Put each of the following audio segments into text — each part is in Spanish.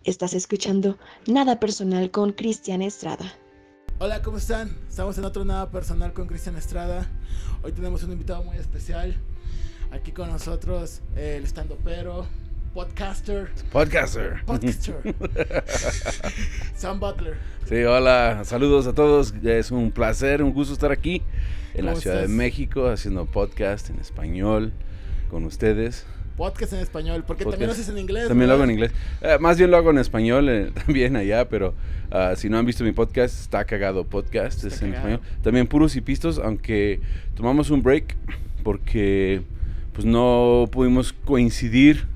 Estás escuchando Nada Personal con Cristian Estrada. Hola, ¿cómo están? Estamos en otro Nada Personal con Cristian Estrada. Hoy tenemos un invitado muy especial. Aquí con nosotros el estandopero, podcaster. Sam Butler. Sí, hola, saludos a todos. Es un placer, un gusto estar aquí en la Ciudad de México haciendo podcast en español con ustedes. Podcast en español, porque también lo haces en inglés. También ¿no? lo hago en inglés. Más bien lo hago en español también allá, pero si no han visto mi podcast, Está Cagado Podcast, es en español. También Puros y Pistos, aunque tomamos un break porque pues no pudimos coincidir,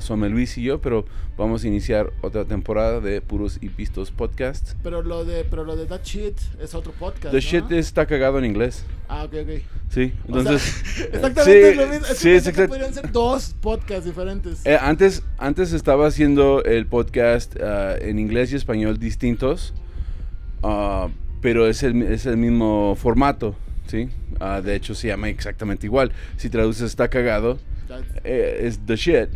Suame Luis y yo, pero vamos a iniciar otra temporada de Puros y Pistos Podcast. Pero lo de That Shit es otro podcast, The Shit Está Cagado en inglés. Ah, ok. Sí, entonces... exactamente lo mismo. Podrían ser dos podcasts diferentes. Antes estaba haciendo el podcast en inglés y español distintos, pero es el mismo formato, ¿sí? De hecho se llama exactamente igual. Si traduces Está Cagado, es The Shit.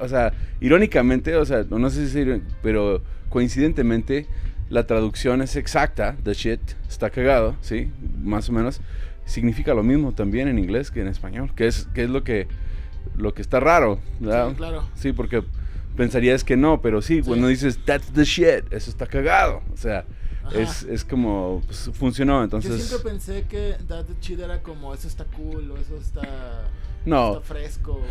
O sea, irónicamente, o sea, no sé si pero coincidentemente la traducción es exacta. The Shit Está Cagado, ¿sí? Más o menos. Significa lo mismo también en inglés que en español, que es lo que está raro, ¿verdad? Sí, claro. Sí, porque pensarías que no, pero sí, cuando dices that's the shit, eso está cagado, o sea, es como pues, funcionó, entonces. Yo siempre pensé que that the shit era como eso está cool o eso está no, está fresco.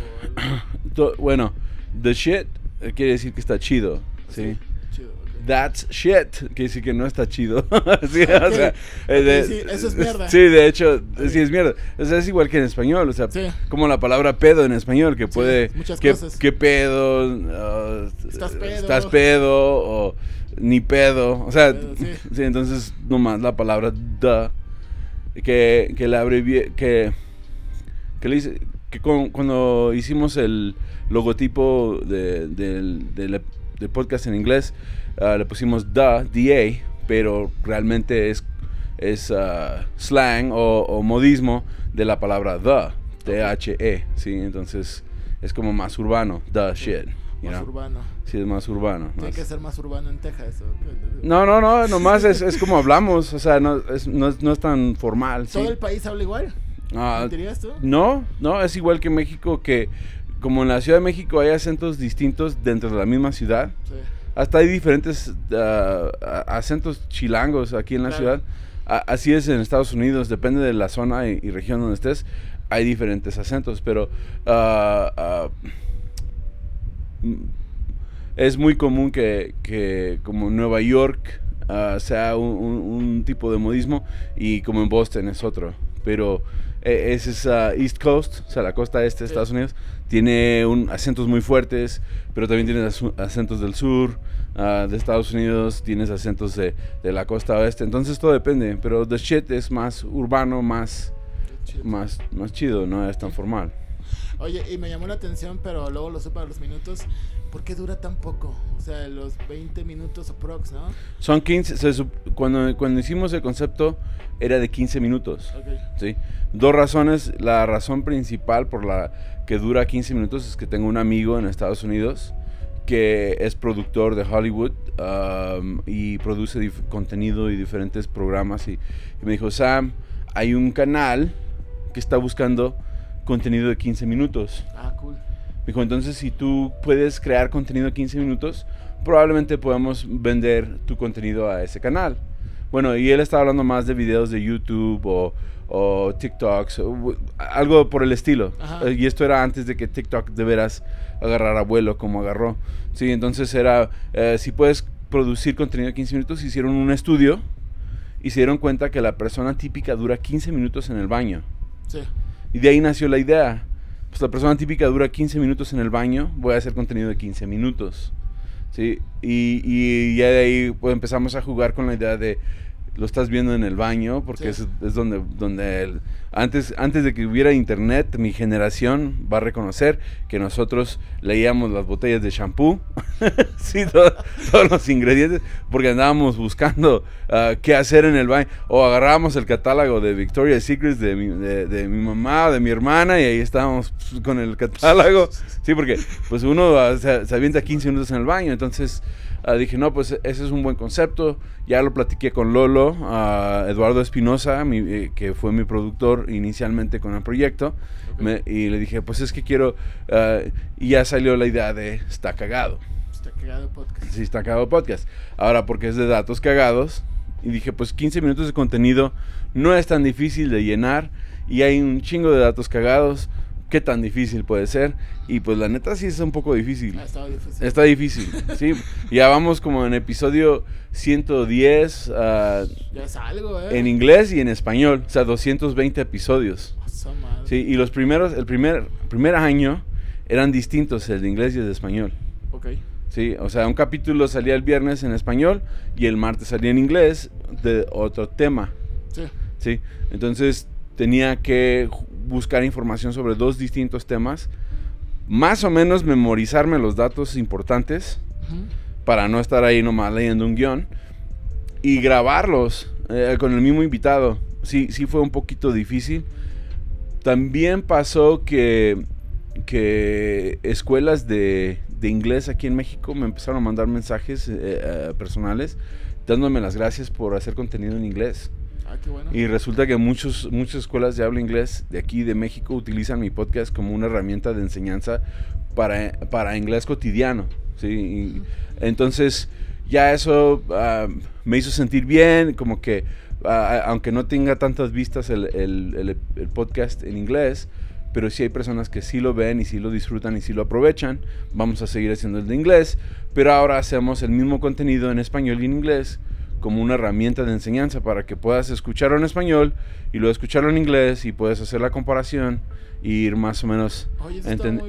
Bueno, the shit quiere decir que está chido, ¿sí? Chido, okay. That's shit quiere decir que no está chido. Sí, okay. O sea, Sí, eso es mierda. Sí, de hecho, sí es mierda. O sea, es igual que en español, o sea, como la palabra pedo en español, que puede... muchas cosas. ¿Qué pedo? ¿Estás pedo? O ni pedo. O sea, sí, entonces nomás la palabra the, que la abrevié, que le hice... Que cuando hicimos el logotipo del podcast en inglés, le pusimos DA, pero realmente es slang o modismo de la palabra the, ¿sí? Entonces es como más urbano, the shit. Más urbano. Sí, es más urbano. Tiene que ser más urbano en Texas. No, nomás es como hablamos, o sea, no es tan formal. ¿Todo ¿sí? el país habla igual? ¿Dirías tú? No, es igual que México, que como en la Ciudad de México hay acentos distintos dentro de la misma ciudad. Sí. Hasta hay diferentes acentos chilangos aquí en la ciudad. Así es en Estados Unidos, depende de la zona y región donde estés, hay diferentes acentos, pero es muy común que como Nueva York sea un tipo de modismo y como en Boston es otro, pero ese es East Coast, o sea, la costa este de Estados Unidos, tiene acentos muy fuertes, pero también tienes acentos del sur de Estados Unidos, tienes acentos de la costa oeste, entonces todo depende, pero the shit es más urbano, más chido, no es tan formal. Oye, y me llamó la atención, pero luego lo supe a los minutos, ¿por qué dura tan poco? O sea, los 20 minutos aprox, ¿no? Son 15, cuando hicimos el concepto era de 15 minutos. Okay. ¿Sí? Dos razones. La razón principal por la que dura 15 minutos es que tengo un amigo en Estados Unidos que es productor de Hollywood y produce contenido y diferentes programas y me dijo, Sam, hay un canal que está buscando contenido de 15 minutos. Ah, cool. Me dijo, entonces si tú puedes crear contenido de 15 minutos, probablemente podamos vender tu contenido a ese canal. Bueno, y él estaba hablando más de videos de YouTube o TikToks, o algo por el estilo. Y esto era antes de que TikTok de veras agarrara vuelo como agarró. Sí, entonces era, si puedes producir contenido de 15 minutos, hicieron un estudio y se dieron cuenta que la persona típica dura 15 minutos en el baño. Sí. Y de ahí nació la idea. Pues la persona típica dura 15 minutos en el baño, voy a hacer contenido de 15 minutos. ¿Sí? Y ya de ahí pues, empezamos a jugar con la idea de lo estás viendo en el baño, porque es donde antes de que hubiera internet, mi generación va a reconocer que nosotros leíamos las botellas de shampoo Sí, todos los ingredientes, porque andábamos buscando qué hacer en el baño, o agarrábamos el catálogo de Victoria's Secret de mi mamá, de mi hermana, y ahí estábamos con el catálogo. Sí, porque pues uno se avienta 15 minutos en el baño, entonces dije, no, pues ese es un buen concepto. Ya lo platiqué con Lolo, Eduardo Espinosa, que fue mi productor inicialmente con el proyecto. Okay. Y le dije, pues es que quiero, y ya salió la idea de Está Cagado. Está Cagado Podcast. Sí, Está Cagado Podcast. Ahora, porque es de datos cagados, y dije, pues 15 minutos de contenido no es tan difícil de llenar, y hay un chingo de datos cagados. ¿Qué tan difícil puede ser? Y pues la neta sí es un poco difícil. Está difícil, sí. Ya vamos como en episodio 110 ya es algo, en inglés y en español. O sea, 220 episodios. Sí, y el primer año eran distintos, el de inglés y el de español. Ok. Sí, o sea, un capítulo salía el viernes en español y el martes salía en inglés de otro tema. Sí. Sí, entonces tenía que buscar información sobre 2 distintos temas, más o menos memorizarme los datos importantes para no estar ahí nomás leyendo un guión y grabarlos con el mismo invitado. Sí fue un poquito difícil. También pasó que escuelas de inglés aquí en México me empezaron a mandar mensajes personales dándome las gracias por hacer contenido en inglés. Qué bueno. Y resulta que muchas escuelas de habla inglés de aquí de México utilizan mi podcast como una herramienta de enseñanza para inglés cotidiano, ¿sí? Y entonces ya eso me hizo sentir bien, como que aunque no tenga tantas vistas el podcast en inglés, pero sí hay personas que sí lo ven y sí lo disfrutan y sí lo aprovechan. Vamos a seguir haciendo el de inglés, pero ahora hacemos el mismo contenido en español y en inglés como una herramienta de enseñanza para que puedas escucharlo en español y luego escucharlo en inglés y puedes hacer la comparación y ir más o menos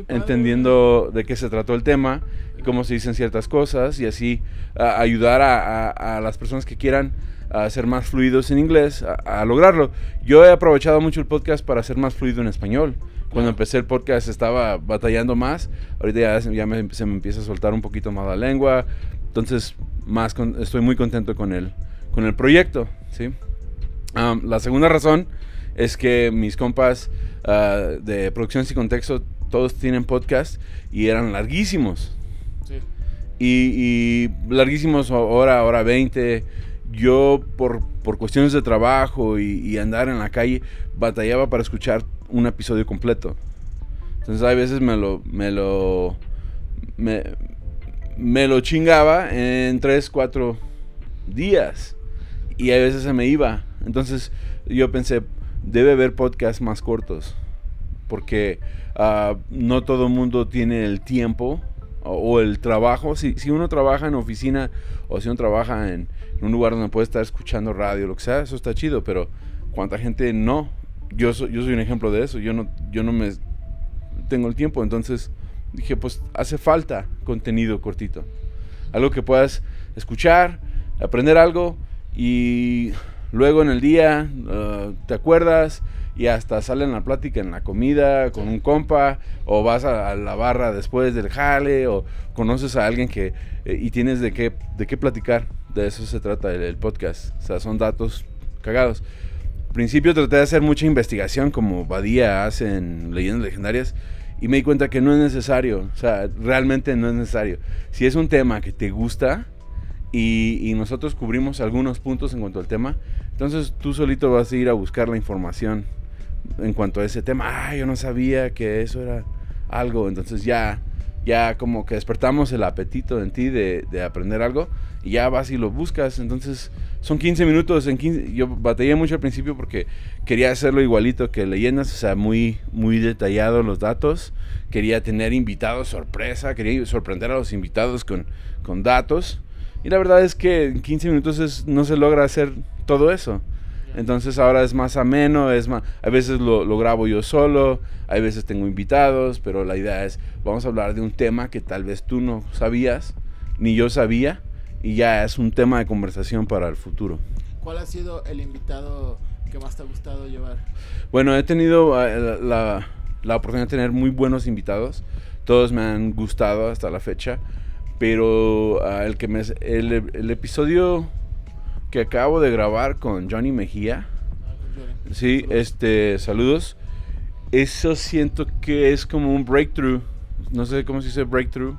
entendiendo de qué se trató el tema y cómo se dicen ciertas cosas y así ayudar a las personas que quieran ser más fluidos en inglés a lograrlo. Yo he aprovechado mucho el podcast para ser más fluido en español. Cuando empecé el podcast estaba batallando más, ahorita se me empieza a soltar un poquito más la lengua, entonces estoy muy contento con el proyecto, ¿sí? La segunda razón es que mis compas de Producción Sin Contexto todos tienen podcast y eran larguísimos. Sí. Y larguísimos, hora 20. Yo por cuestiones de trabajo y andar en la calle batallaba para escuchar un episodio completo. Entonces a veces me lo chingaba en 3-4 días y a veces se me iba. Entonces yo pensé, debe haber podcasts más cortos porque no todo el mundo tiene el tiempo o el trabajo. Si uno trabaja en oficina o si uno trabaja en un lugar donde puede estar escuchando radio, lo que sea, eso está chido, pero cuánta gente no. Yo soy un ejemplo de eso. Yo no me tengo el tiempo, entonces dije, pues hace falta contenido cortito, algo que puedas escuchar, aprender algo y luego en el día te acuerdas y hasta sale en la plática en la comida con un compa o vas a la barra después del jale o conoces a alguien que y tienes de qué platicar. De eso se trata el podcast, o sea, son datos cagados. Al principio traté de hacer mucha investigación como Badía hace en Leyendas Legendarias y me di cuenta que no es necesario, o sea, realmente no es necesario. Si es un tema que te gusta y nosotros cubrimos algunos puntos en cuanto al tema, entonces tú solito vas a ir a buscar la información en cuanto a ese tema. Yo no sabía que eso era algo, entonces ya como que despertamos el apetito en ti de aprender algo y ya vas y lo buscas. Entonces son 15 minutos. Yo batallé mucho al principio porque quería hacerlo igualito que Leyendas, o sea, muy, muy detallado los datos. Quería tener invitados sorpresa, quería sorprender a los invitados con datos. Y la verdad es que en 15 minutos no se logra hacer todo eso. Entonces ahora es más ameno, a veces lo grabo yo solo, a veces tengo invitados, pero la idea es, vamos a hablar de un tema que tal vez tú no sabías, ni yo sabía, y ya es un tema de conversación para el futuro. ¿Cuál ha sido el invitado que más te ha gustado llevar? Bueno, he tenido la oportunidad de tener muy buenos invitados, todos me han gustado hasta la fecha, Pero el episodio que acabo de grabar con Johnny Mejía, sí, saludos. Eso siento que es como un breakthrough. No sé cómo se dice breakthrough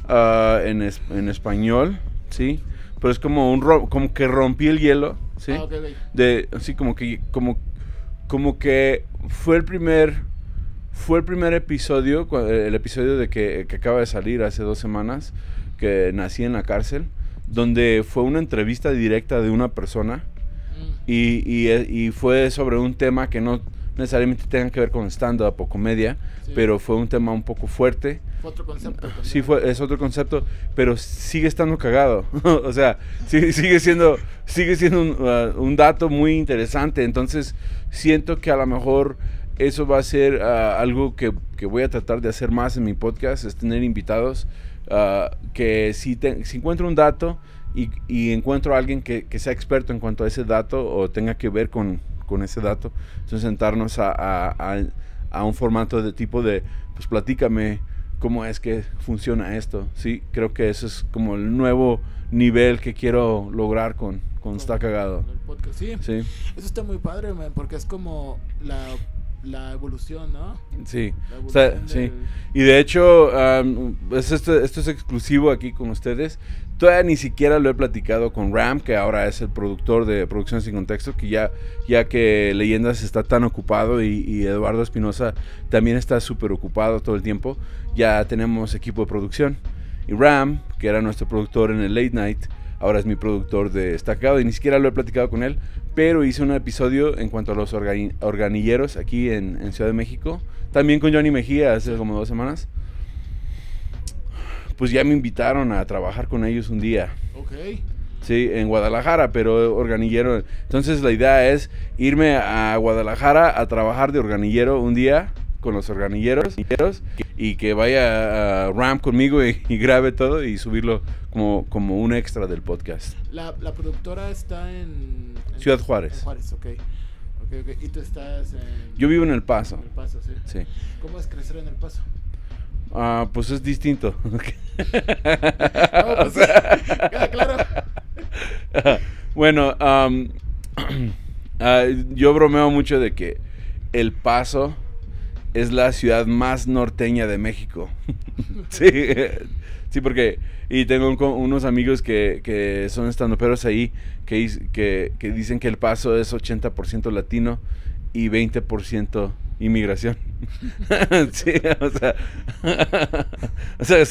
en español, sí. Pero es como como que rompí el hielo, sí. Okay. Así como que fue el primer episodio, el episodio de que acaba de salir hace 2 semanas, que nací en la cárcel, donde fue una entrevista directa de una persona y fue sobre un tema que no necesariamente tenga que ver con stand-up o comedia, sí, pero fue un tema un poco fuerte. Fue otro concepto también. Sí, es otro concepto, pero sigue estando cagado. O sea, sigue siendo un dato muy interesante. Entonces, siento que a lo mejor eso va a ser algo que voy a tratar de hacer más en mi podcast, es tener invitados que si encuentro un dato y encuentro a alguien que sea experto en cuanto a ese dato o tenga que ver con ese dato, entonces sentarnos a un formato de tipo de, pues platícame cómo es que funciona esto, ¿sí? Creo que eso es como el nuevo nivel que quiero lograr con Está Cagado. El podcast, sí. Sí. Eso está muy padre, man, porque es como la evolución, ¿no? Sí, O sea, sí. Y de hecho, esto es exclusivo aquí con ustedes. Todavía ni siquiera lo he platicado con Ram, que ahora es el productor de Producciones Sin Contexto, que ya que Leyendas está tan ocupado y Eduardo Espinosa también está súper ocupado todo el tiempo, ya tenemos equipo de producción. Y Ram, que era nuestro productor en el Late Night, ahora es mi productor de Está Cagado y ni siquiera lo he platicado con él, pero hice un episodio en cuanto a los organilleros aquí en Ciudad de México, también con Johnny Mejía hace como 2 semanas. Pues ya me invitaron a trabajar con ellos un día. Ok. Sí, en Guadalajara, pero organillero. Entonces la idea es irme a Guadalajara a trabajar de organillero un día con los organilleros y que vaya a Ram conmigo y grabe todo y subirlo como un extra del podcast. La productora está en Ciudad Juárez. En Juárez, ok. ¿Y tú estás en...? Yo vivo en El Paso. En El Paso, sí. Sí. ¿Cómo es crecer en El Paso? Pues es distinto. No, pues, claro. Bueno, yo bromeo mucho de que El Paso es la ciudad más norteña de México. Sí, porque... Y tengo unos amigos que son estandoperos ahí que dicen que El Paso es 80% latino y 20% inmigración. Sí, o sea,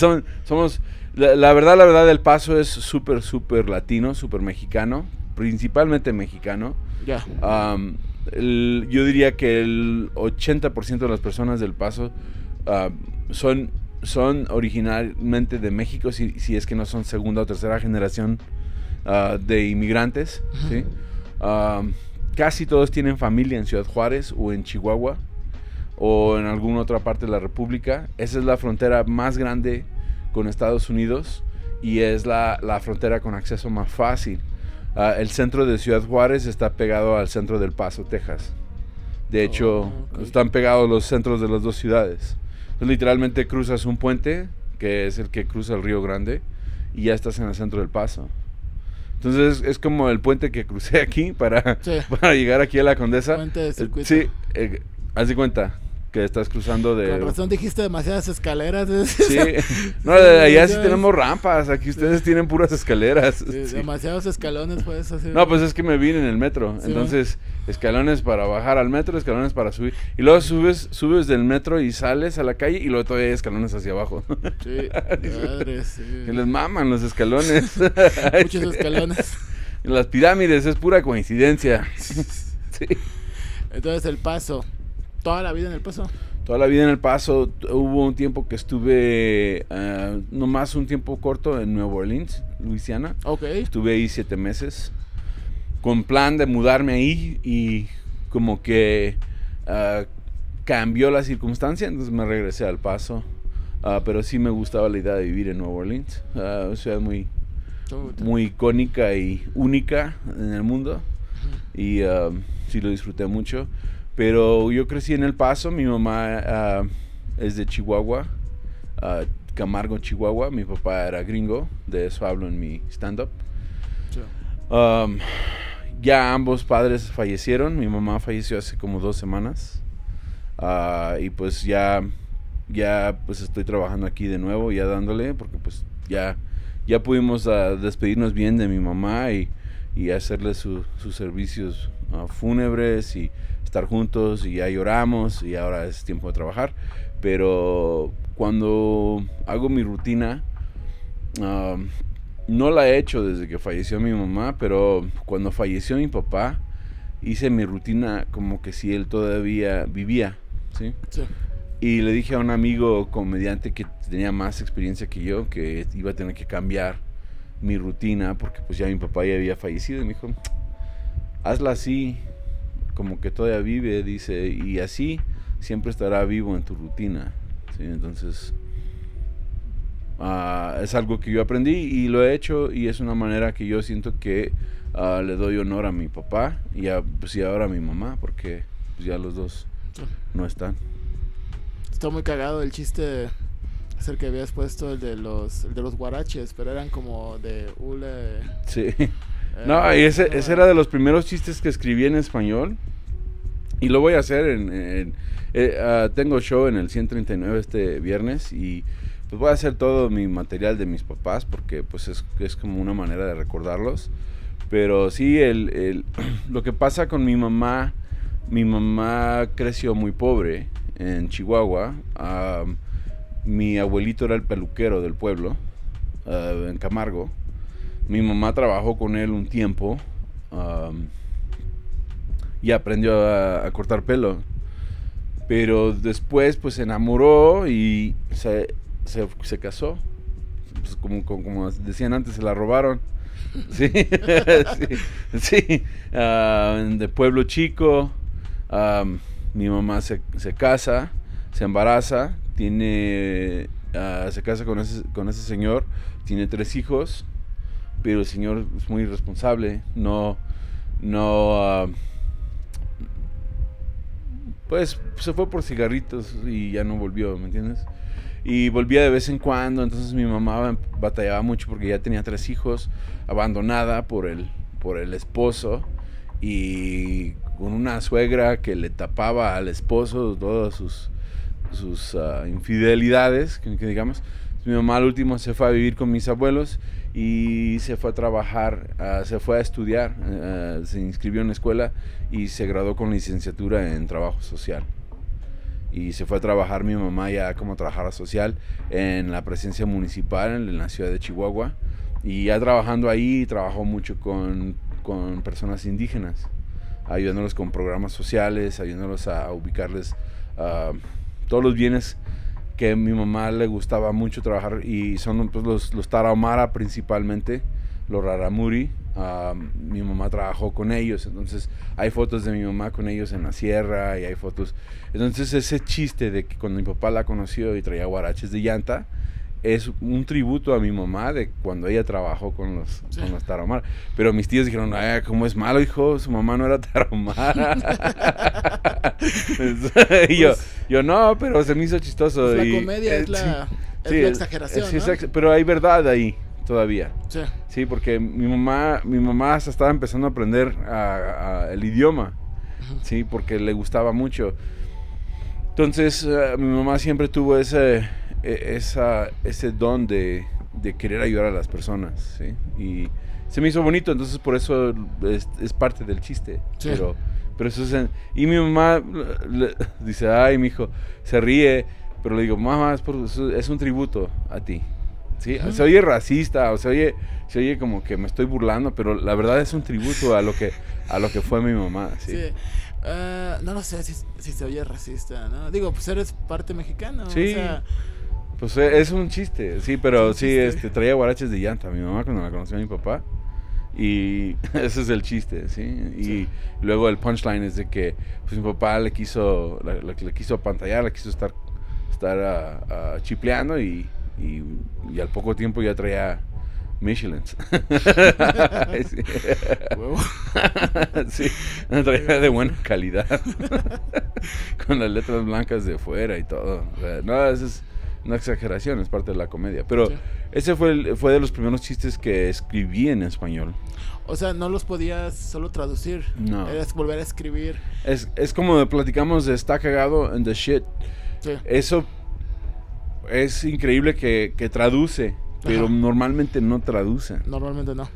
somos... La verdad, El Paso es súper latino, súper mexicano, principalmente mexicano. Ya. Yo diría que el 80% de las personas del Paso son originalmente de México, si es que no son segunda o tercera generación de inmigrantes, ¿sí? Casi todos tienen familia en Ciudad Juárez o en Chihuahua o en alguna otra parte de la República. Esa es la frontera más grande con Estados Unidos y es la frontera con acceso más fácil. El centro de Ciudad Juárez está pegado al centro del Paso, Texas. De hecho, están pegados los centros de las dos ciudades. Entonces, literalmente cruzas un puente, que es el que cruza el Río Grande, y ya estás en el centro del Paso. Entonces, es como el puente que crucé aquí para llegar aquí a la Condesa. Puente de circuito. Sí, haz de cuenta que estás cruzando de... Con razón dijiste demasiadas escaleras. Sí, no, allá sí tenemos rampas, aquí ustedes tienen puras escaleras. Sí, sí. Demasiados escalones puedes hacer. No, pues es que me vine en el metro, sí, entonces escalones para bajar al metro, escalones para subir. Y luego subes del metro y sales a la calle y luego todavía hay escalones hacia abajo. Sí, madre, sí. Que les maman los escalones. Muchos escalones. Las pirámides, es pura coincidencia. Sí. Entonces El Paso. ¿Toda la vida en El Paso? Toda la vida en El Paso. Hubo un tiempo que estuve, nomás un tiempo corto en Nueva Orleans, Luisiana. Ok. Estuve ahí 7 meses, con plan de mudarme ahí y como que cambió la circunstancia, entonces me regresé al Paso. Pero sí me gustaba la idea de vivir en Nueva Orleans. Una ciudad muy icónica y única en el mundo. Y sí lo disfruté mucho. Pero yo crecí en El Paso, mi mamá es de Chihuahua, Camargo, Chihuahua. Mi papá era gringo, de eso hablo en mi stand-up. Sí. Ya ambos padres fallecieron. Mi mamá falleció hace como 2 semanas. Y pues ya pues estoy trabajando aquí de nuevo, ya dándole, porque pues ya pudimos despedirnos bien de mi mamá y hacerle sus servicios fúnebres y estar juntos, y ya lloramos y ahora es tiempo de trabajar. Pero cuando hago mi rutina, no la he hecho desde que falleció mi mamá, pero cuando falleció mi papá hice mi rutina como que si él todavía vivía, ¿sí? Sí. Y le dije a un amigo comediante que tenía más experiencia que yo que iba a tener que cambiar mi rutina porque pues ya mi papá ya había fallecido, y me dijo, hazla así, como que todavía vive, dice, y así siempre estará vivo en tu rutina, ¿sí? Entonces es algo que yo aprendí y lo he hecho, y es una manera que yo siento que le doy honor a mi papá y ahora a mi mamá, porque pues, ya los dos no están. Está muy cagado el chiste. Es el que habías puesto, el de los guaraches, pero eran como de hule. Sí. No, y ese era de los primeros chistes que escribí en español. Y lo voy a hacer tengo show en el 139 este viernes, y pues voy a hacer todo mi material de mis papás, porque pues es como una manera de recordarlos. Pero sí, lo que pasa con mi mamá creció muy pobre en Chihuahua. Mi abuelito era el peluquero del pueblo, en Camargo. Mi mamá trabajó con él un tiempo y aprendió a cortar pelo. Pero después pues se enamoró y se casó. Pues, como decían antes, se la robaron. Sí, sí. De pueblo chico. Mi mamá se casa, se embaraza, se casa con ese señor, tiene 3 hijos, pero el señor es muy irresponsable, pues se fue por cigarritos y ya no volvió, ¿me entiendes? Y volvía de vez en cuando, entonces mi mamá batallaba mucho porque ya tenía 3 hijos, abandonada por el esposo, y con una suegra que le tapaba al esposo todas sus infidelidades, que digamos. Mi mamá al último se fue a vivir con mis abuelos y se fue a trabajar, se fue a estudiar, se inscribió en la escuela y se graduó con licenciatura en trabajo social. Y se fue a trabajar mi mamá ya como trabajadora social en la presidencia municipal en la ciudad de Chihuahua, y ya trabajando ahí trabajó mucho con personas indígenas, ayudándolos con programas sociales, ayudándolos a ubicarles todos los bienes que a mi mamá le gustaba mucho trabajar, y son pues, los Tarahumara principalmente, los Raramuri. Mi mamá trabajó con ellos, entonces hay fotos de mi mamá con ellos en la sierra, y hay fotos. Entonces ese chiste de que cuando mi papá la conoció y traía guaraches de llanta es un tributo a mi mamá de cuando ella trabajó con los Tarahumara. Pero mis tíos dijeron, ay, ¿cómo es malo, hijo? Su mamá no era Tarahumara. Y yo no, pero se me hizo chistoso. Pues la comedia es la exageración, ¿no? Pero hay verdad ahí todavía. Sí. Sí, porque mi mamá hasta estaba empezando a aprender el idioma. Sí, porque le gustaba mucho. Entonces, mi mamá siempre tuvo ese don de querer ayudar a las personas, ¿sí? Y se me hizo bonito, entonces por eso es parte del chiste. Sí. Pero eso es y mi mamá dice, ay, mijo, se ríe, pero le digo, mamá, es un tributo a ti, ¿sí? Se oye racista, o se oye como que me estoy burlando, pero la verdad es un tributo a lo que fue mi mamá, ¿sí? Sí. No lo sé si se oye racista, ¿no? Digo, pues eres parte mexicano, sí. O sea, pues es un chiste, sí, pero sí, traía guaraches de llanta mi mamá cuando la conoció a mi papá, y ese es el chiste, ¿sí? Y luego el punchline es de que pues mi papá le quiso apantallar, le quiso estar chipleando, y al poco tiempo ya traía Michelins. Sí. Sí, traía de buena calidad. Con las letras blancas de fuera y todo. O sea, no, una exageración, es parte de la comedia. Pero Sí. ese fue de los primeros chistes que escribí en español. O sea, no los podías solo traducir. No. Era volver a escribir. Es como platicamos de está cagado en the shit. Sí. Eso es increíble que traduce, pero Ajá. normalmente no traduce. Normalmente no.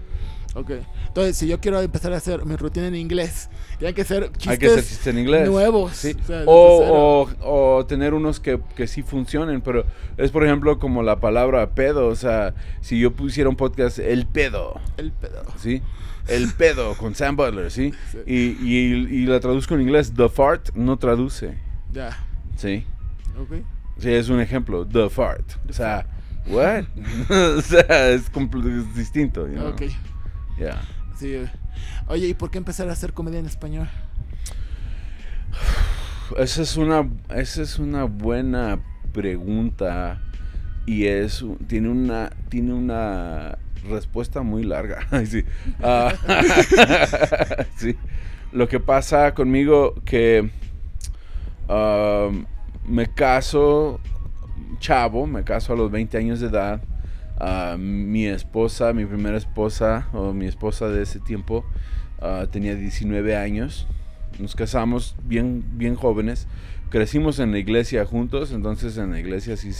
Ok. Entonces, si yo quiero empezar a hacer mi rutina en inglés, tienen que ser chistes, Hay que hacer chistes en inglés. nuevos. Sí. O sea, desde cero. O tener unos que sí funcionen, pero es por ejemplo como la palabra pedo. O sea, si yo pusiera un podcast, el pedo, El pedo. ¿sí? El pedo con Sam Butler, ¿sí? Sí. Y la traduzco en inglés, the fart no traduce, Ya. ¿sí? Ok. Sí, es un ejemplo, the fart. O sea, what? O sea, es distinto, you know? Ok. Yeah. Sí. Oye, ¿y por qué empezar a hacer comedia en español? Esa es una buena pregunta y tiene una respuesta muy larga. Sí. Ah, sí. Lo que pasa conmigo que me caso a los 20 años de edad. Mi primera esposa, o mi esposa de ese tiempo, tenía 19 años. Nos casamos bien jóvenes. Crecimos en la iglesia juntos, entonces en la iglesia así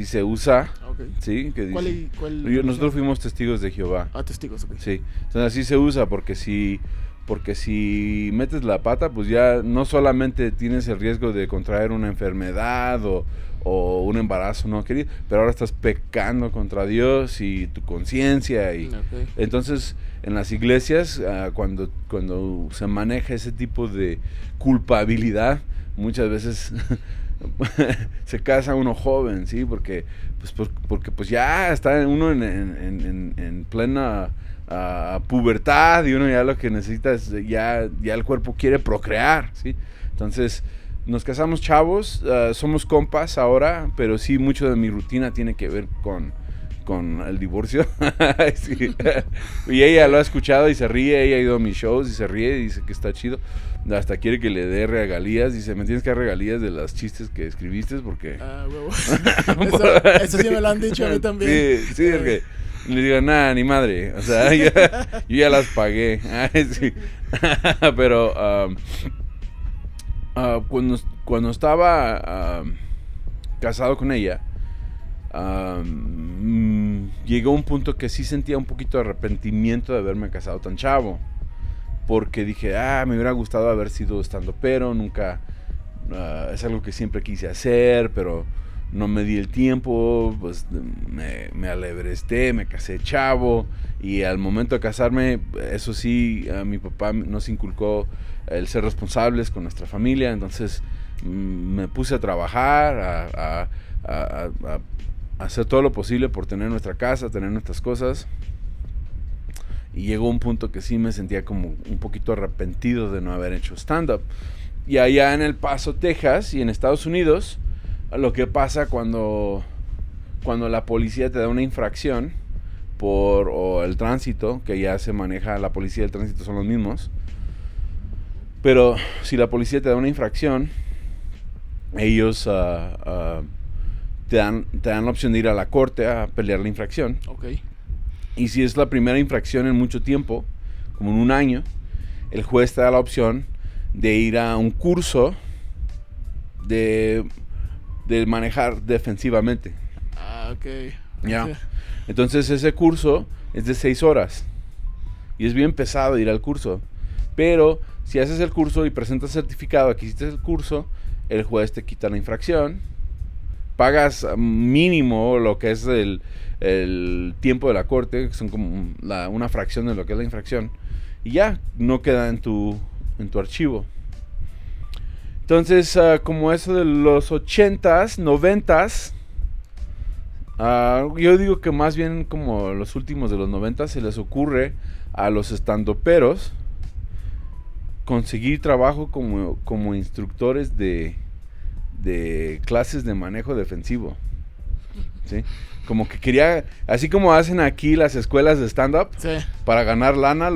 se usa. Ok. ¿Sí? Que dice- ¿Cuál? nosotros fuimos testigos de Jehová. Ah, testigos, ok. Sí, entonces así se usa porque si metes la pata, pues ya no solamente tienes el riesgo de contraer una enfermedad o un embarazo no querido, pero ahora estás pecando contra Dios y tu conciencia y Ok. entonces en las iglesias cuando se maneja ese tipo de culpabilidad, muchas veces se casa uno joven, ¿sí? Porque pues ya está uno en plena pubertad y uno ya lo que necesita es ya el cuerpo quiere procrear, ¿sí? Entonces nos casamos chavos, somos compas ahora, pero sí mucho de mi rutina tiene que ver con el divorcio. Sí. Y ella lo ha escuchado y se ríe, ella ha ido a mis shows y se ríe y dice que está chido. Hasta quiere que le dé regalías, dice, me tienes que dar regalías de los chistes que escribiste porque... Ah, huevo. Eso sí me lo han dicho a mí también. Sí, porque le digo, nada, ni madre, o sea, yo ya las pagué. Ay, sí. Pero cuando estaba casado con ella, llegó un punto que sí sentía un poquito de arrepentimiento de haberme casado tan chavo, porque dije, me hubiera gustado haber sido estandopero, nunca, es algo que siempre quise hacer, pero no me di el tiempo, pues me alebresté, me casé chavo, y al momento de casarme, eso sí, mi papá nos inculcó el ser responsables con nuestra familia, entonces me puse a trabajar, a hacer todo lo posible por tener nuestra casa, tener nuestras cosas. Y llegó un punto que sí me sentía como un poquito arrepentido de no haber hecho stand-up. Y allá en El Paso, Texas, y en Estados Unidos, lo que pasa cuando la policía te da una infracción o el tránsito, que ya se maneja, la policía y el tránsito son los mismos. Pero si la policía te da una infracción, ellos te dan la opción de ir a la corte a pelear la infracción. Ok. Y si es la primera infracción en mucho tiempo, como en un año, el juez te da la opción de ir a un curso de manejar defensivamente. Ah, ok. Ya. Entonces ese curso es de 6 horas. Y es bien pesado ir al curso. Pero si haces el curso y presentas certificado que hiciste el curso, el juez te quita la infracción. Pagas mínimo lo que es el tiempo de la corte, que son como una fracción de lo que es la infracción, y ya no queda en tu archivo. Entonces, como eso de los 80s, 90s, yo digo que más bien como los últimos de los 90s se les ocurre a los estandoperos conseguir trabajo como instructores de clases de manejo defensivo, ¿sí? Como que quería, así como hacen aquí las escuelas de stand-up, Sí. para ganar lana,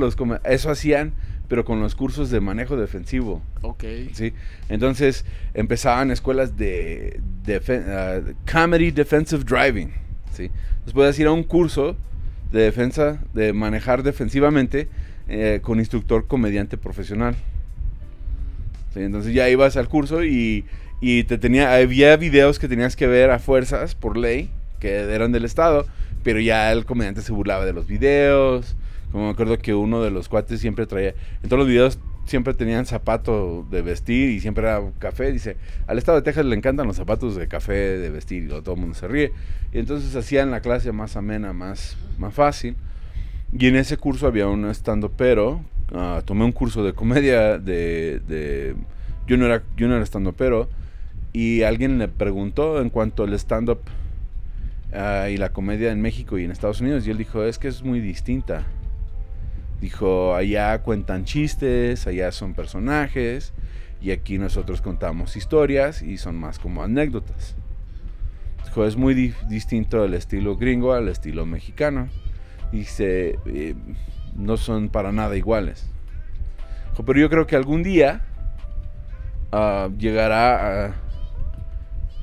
eso hacían pero con los cursos de manejo defensivo. Ok. ¿Sí? Entonces empezaban escuelas de Comedy Defensive Driving. ¿Sí? Entonces puedes ir a un curso de defensa, de manejar defensivamente con instructor comediante profesional. ¿Sí? Entonces ya ibas al curso y había videos que tenías que ver a fuerzas por ley, que eran del estado, pero ya el comediante se burlaba de los videos. Como me acuerdo que uno de los cuates siempre traía, en todos los videos siempre tenían zapato de vestir y siempre era café. Dice, al estado de Texas le encantan los zapatos de café de vestir y todo el mundo se ríe. Y entonces hacían la clase más amena, más fácil. Y en ese curso había un stand-upero. Tomé un curso de comedia yo no era stand-upero. Y alguien le preguntó en cuanto al stand-up y la comedia en México y en Estados Unidos. Y él dijo, es que es muy distinta. Dijo, allá cuentan chistes, allá son personajes, y aquí nosotros contamos historias y son más como anécdotas. Dijo, es muy distinto el estilo gringo al estilo mexicano. Dice, no son para nada iguales. Dijo, pero yo creo que algún día llegará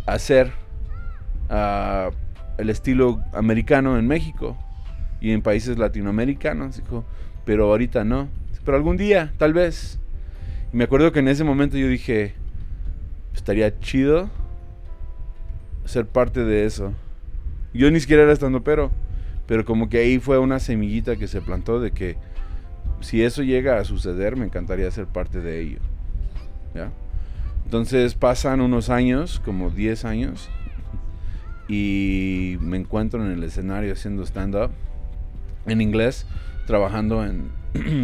a ser el estilo americano en México y en países latinoamericanos. Dijo, pero ahorita no. Pero algún día, tal vez. Y me acuerdo que en ese momento yo dije, estaría chido ser parte de eso. Yo ni siquiera era estandopero, pero como que ahí fue una semillita que se plantó de que si eso llega a suceder, me encantaría ser parte de ello. ¿Ya? Entonces pasan unos años, como 10 años, y me encuentro en el escenario haciendo stand-up en inglés, trabajando en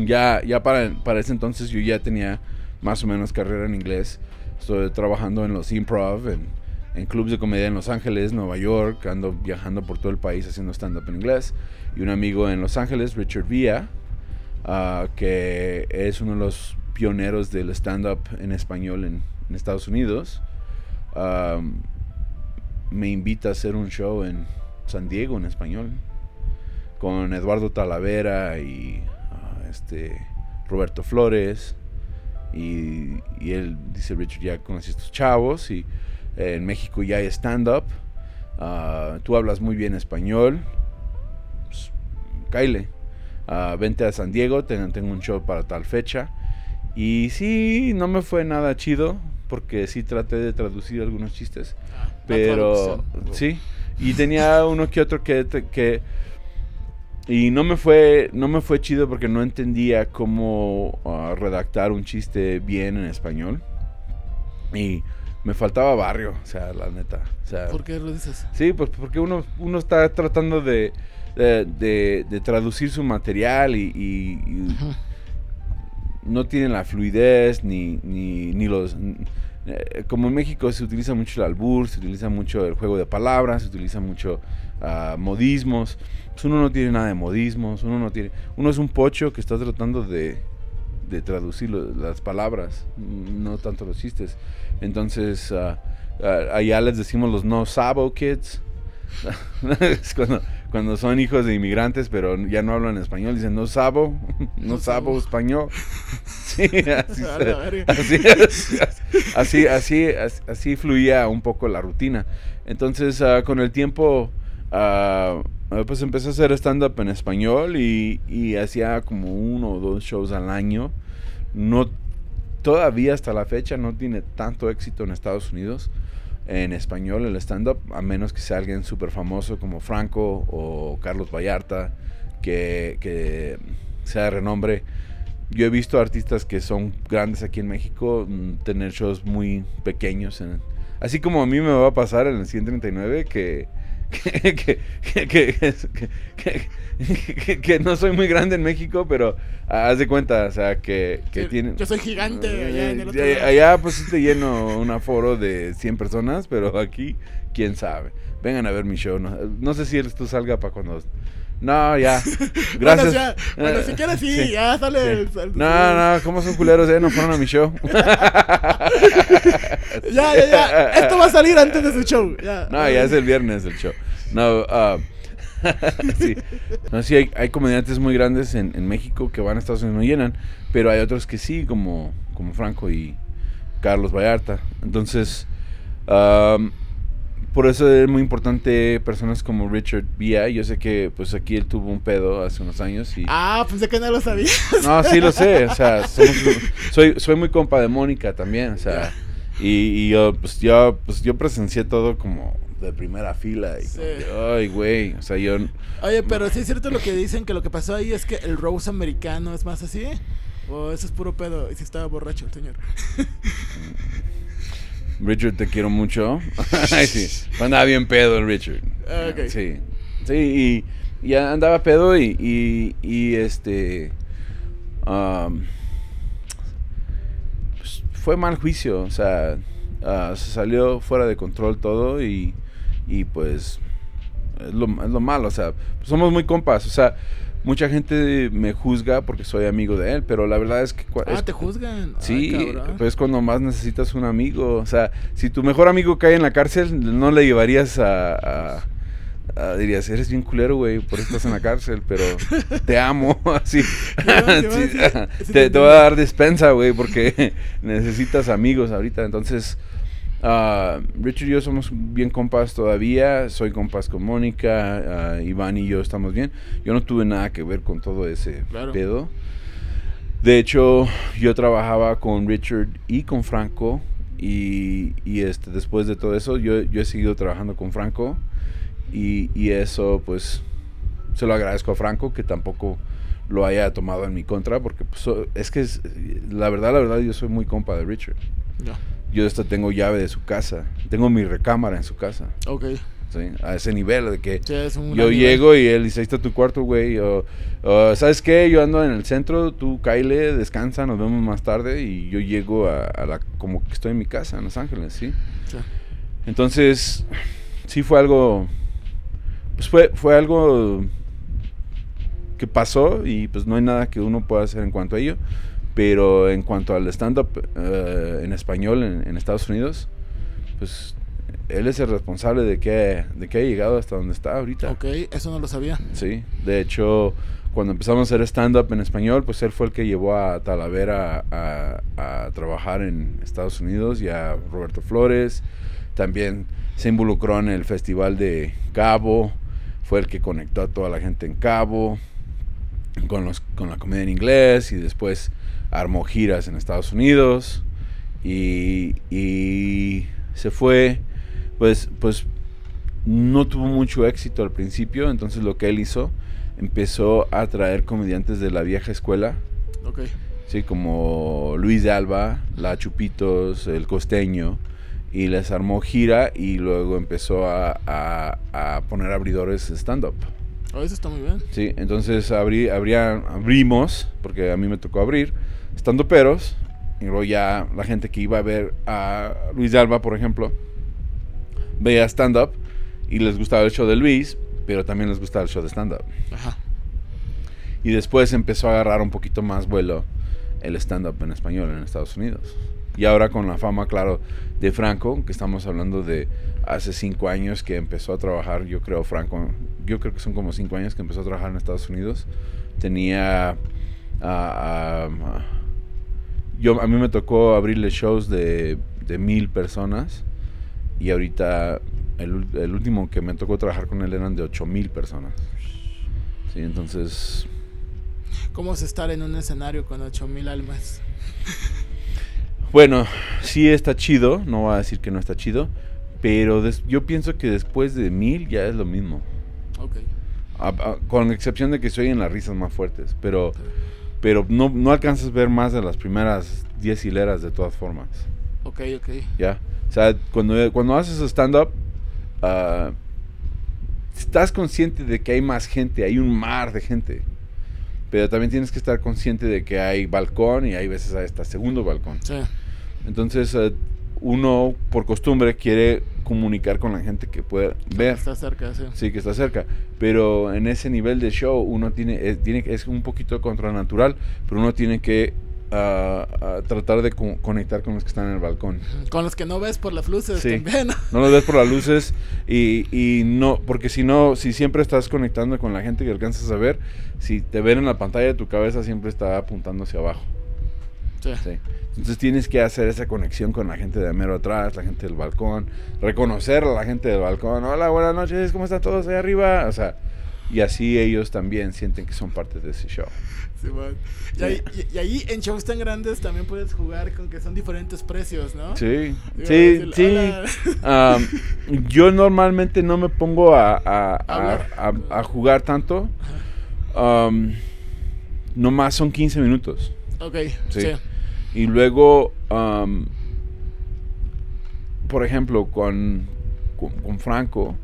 ya para ese entonces yo ya tenía más o menos carrera en inglés. Estoy trabajando en los improv, en clubes de comedia en Los Ángeles, Nueva York. Ando viajando por todo el país haciendo stand-up en inglés. Y un amigo en Los Ángeles, Richard Villa, que es uno de los pioneros del stand-up en español en Estados Unidos, me invita a hacer un show en San Diego en español con Eduardo Talavera y Roberto Flores, y él dice, Richard, ya conocí a estos chavos y en México ya hay stand-up, tú hablas muy bien español, pues, cáile, vente a San Diego, tengo un show para tal fecha. Y sí, no me fue nada chido, porque sí traté de traducir algunos chistes, pero sí, y tenía uno que otro que y no me fue chido porque no entendía cómo redactar un chiste bien en español. Y me faltaba barrio, o sea, la neta. O sea, ¿por qué lo dices? Sí, pues porque uno está tratando de traducir su material y no tiene la fluidez ni los... como en México se utiliza mucho el albur, se utiliza mucho el juego de palabras, se utiliza mucho modismos. Pues uno no tiene nada de modismos, uno es un pocho que está tratando de traducir las palabras, no tanto los chistes. Entonces allá les decimos los no sabo kids. Es cuando son hijos de inmigrantes pero ya no hablan español, dicen no sabo español. Sí, así fluía un poco la rutina. Entonces con el tiempo pues empecé a hacer stand-up en español y hacía como 1 o 2 shows al año. No, todavía hasta la fecha no tiene tanto éxito en Estados Unidos en español el stand-up, a menos que sea alguien súper famoso como Franco o Carlos Vallarta, que sea de renombre. Yo he visto artistas que son grandes aquí en México tener shows muy pequeños, así como a mí me va a pasar en el 139 que no soy muy grande en México, pero haz de cuenta, o sea, que tienen... Yo soy gigante allá en el otro lado. Allá pues sí te lleno un aforo de 100 personas, pero aquí, quién sabe. Vengan a ver mi show, no sé si esto salga para cuando... No, ya. Gracias. Bueno, si quieres sí, ya sale. Sí. No, ¿cómo son culeros? No fueron a mi show. Ya. Esto va a salir antes de su show. Ya. No, ya es el viernes el show. No, Sí, no, sí hay comediantes muy grandes en México que van a Estados Unidos y no llenan, pero hay otros que sí, como Franco y Carlos Vallarta. Entonces, por eso es muy importante personas como Richard Villa. Yo sé que pues aquí él tuvo un pedo hace unos años y... Pensé que no lo sabías. No, sí lo sé, o sea, soy muy compa de Mónica también, o sea, y yo presencié todo como de primera fila y Sí. como que, ay, güey, o sea, yo... Oye, pero sí es cierto lo que dicen, que lo que pasó ahí es que el Rose americano es más así. ¿O eso es puro pedo? Y si estaba borracho el señor. Richard, te quiero mucho. Ay, sí, andaba bien pedo el Richard. Ok. Sí, y andaba pedo y pues, fue mal juicio, o sea, se salió fuera de control todo y pues es lo malo, o sea, pues somos muy compas, o sea, mucha gente me juzga porque soy amigo de él, pero la verdad es que... ¿Te juzgan? Sí, Cabrón. pues cuando más necesitas un amigo, o sea, si tu mejor amigo cae en la cárcel, no le llevarías dirías, eres bien culero, güey, por eso estás en la cárcel, pero te amo, así. Sí, Te voy a dar despensa, güey, porque necesitas amigos ahorita. Entonces, Richard y yo somos bien compas todavía, soy compas con Mónica, Iván y yo estamos bien. Yo no tuve nada que ver con todo ese pedo. De hecho, yo trabajaba con Richard y con Franco y después de todo eso, yo he seguido trabajando con Franco. Y eso pues se lo agradezco a Franco que tampoco lo haya tomado en mi contra porque pues, es que la verdad yo soy muy compa de Richard. Yo tengo llave de su casa, tengo mi recámara en su casa. Ok. ¿Sí? A ese nivel de que yo llego y él dice, ahí está tu cuarto, güey, o ¿sabes qué? Yo ando en el centro, tú cáile, descansa, nos vemos más tarde. Y yo llego como que estoy en mi casa en Los Ángeles, ¿sí? Entonces sí fue algo... Pues fue algo que pasó y pues no hay nada que uno pueda hacer en cuanto a ello. Pero en cuanto al stand-up en español en Estados Unidos, pues él es el responsable de que haya llegado hasta donde está ahorita. Ok, eso no lo sabía. Sí, de hecho, cuando empezamos a hacer stand-up en español, pues él fue el que llevó a Talavera a trabajar en Estados Unidos y a Roberto Flores. También se involucró en el Festival de Cabo. Fue el que conectó a toda la gente en Cabo con la comedia en inglés y después armó giras en Estados Unidos y se fue, pues no tuvo mucho éxito al principio. Entonces lo que él hizo, empezó a traer comediantes de la vieja escuela, sí, como Luis de Alba, La Chupitos, El Costeño, y les armó gira y luego empezó a poner abridores stand-up. Eso está muy bien. Sí, entonces abrimos, porque a mí me tocó abrir, stand-uperos, y luego ya la gente que iba a ver a Luis de Alba, por ejemplo, veía stand-up y les gustaba el show de Luis, pero también les gustaba el show de stand-up. Ajá. Y después empezó a agarrar un poquito más vuelo el stand-up en español en Estados Unidos. Y ahora con la fama, claro, de Franco, que estamos hablando de hace 5 años que empezó a trabajar, yo creo que son como 5 años que empezó a trabajar en Estados Unidos. Tenía... a mí me tocó abrirle shows de 1,000 personas y ahorita el último que me tocó trabajar con él eran de 8,000 personas. Sí, entonces... ¿Cómo es estar en un escenario con 8,000 almas? Bueno, sí está chido, no voy a decir que no está chido, pero yo pienso que después de 1,000 ya es lo mismo. Con excepción de que se oyen las risas más fuertes, pero no alcanzas a ver más de las primeras 10 hileras de todas formas. Ya, o sea, cuando haces stand-up, estás consciente de que hay más gente, hay un mar de gente. Pero también tienes que estar consciente de que hay balcón y hay veces hasta segundo balcón. Sí. Entonces, uno por costumbre quiere comunicar con la gente que puede ver. Que está cerca, sí. Sí, que está cerca. Pero en ese nivel de show uno es un poquito contranatural, pero uno tiene que a tratar de conectar con los que están en el balcón. Con los que no ves por las luces Sí. también. No los ves por las luces y no, porque si no, si siempre estás conectando con la gente que alcanzas a ver, si te ven en la pantalla, tu cabeza siempre está apuntando hacia abajo. Sí. Sí. Entonces tienes que hacer esa conexión con la gente de mero atrás, la gente del balcón, reconocer a la gente del balcón. Hola, buenas noches, ¿cómo están todos ahí arriba? O sea, y así ellos también sienten que son parte de ese show. Sí, bueno. Y ahí en shows tan grandes también puedes jugar con que son diferentes precios, ¿no? Sí, Digo, sí, decirle, sí. "Hola". Yo normalmente no me pongo ¿Hablar? a jugar tanto. Nomás son 15 minutos. Ok, Sí. sí. Y luego, por ejemplo, con Franco,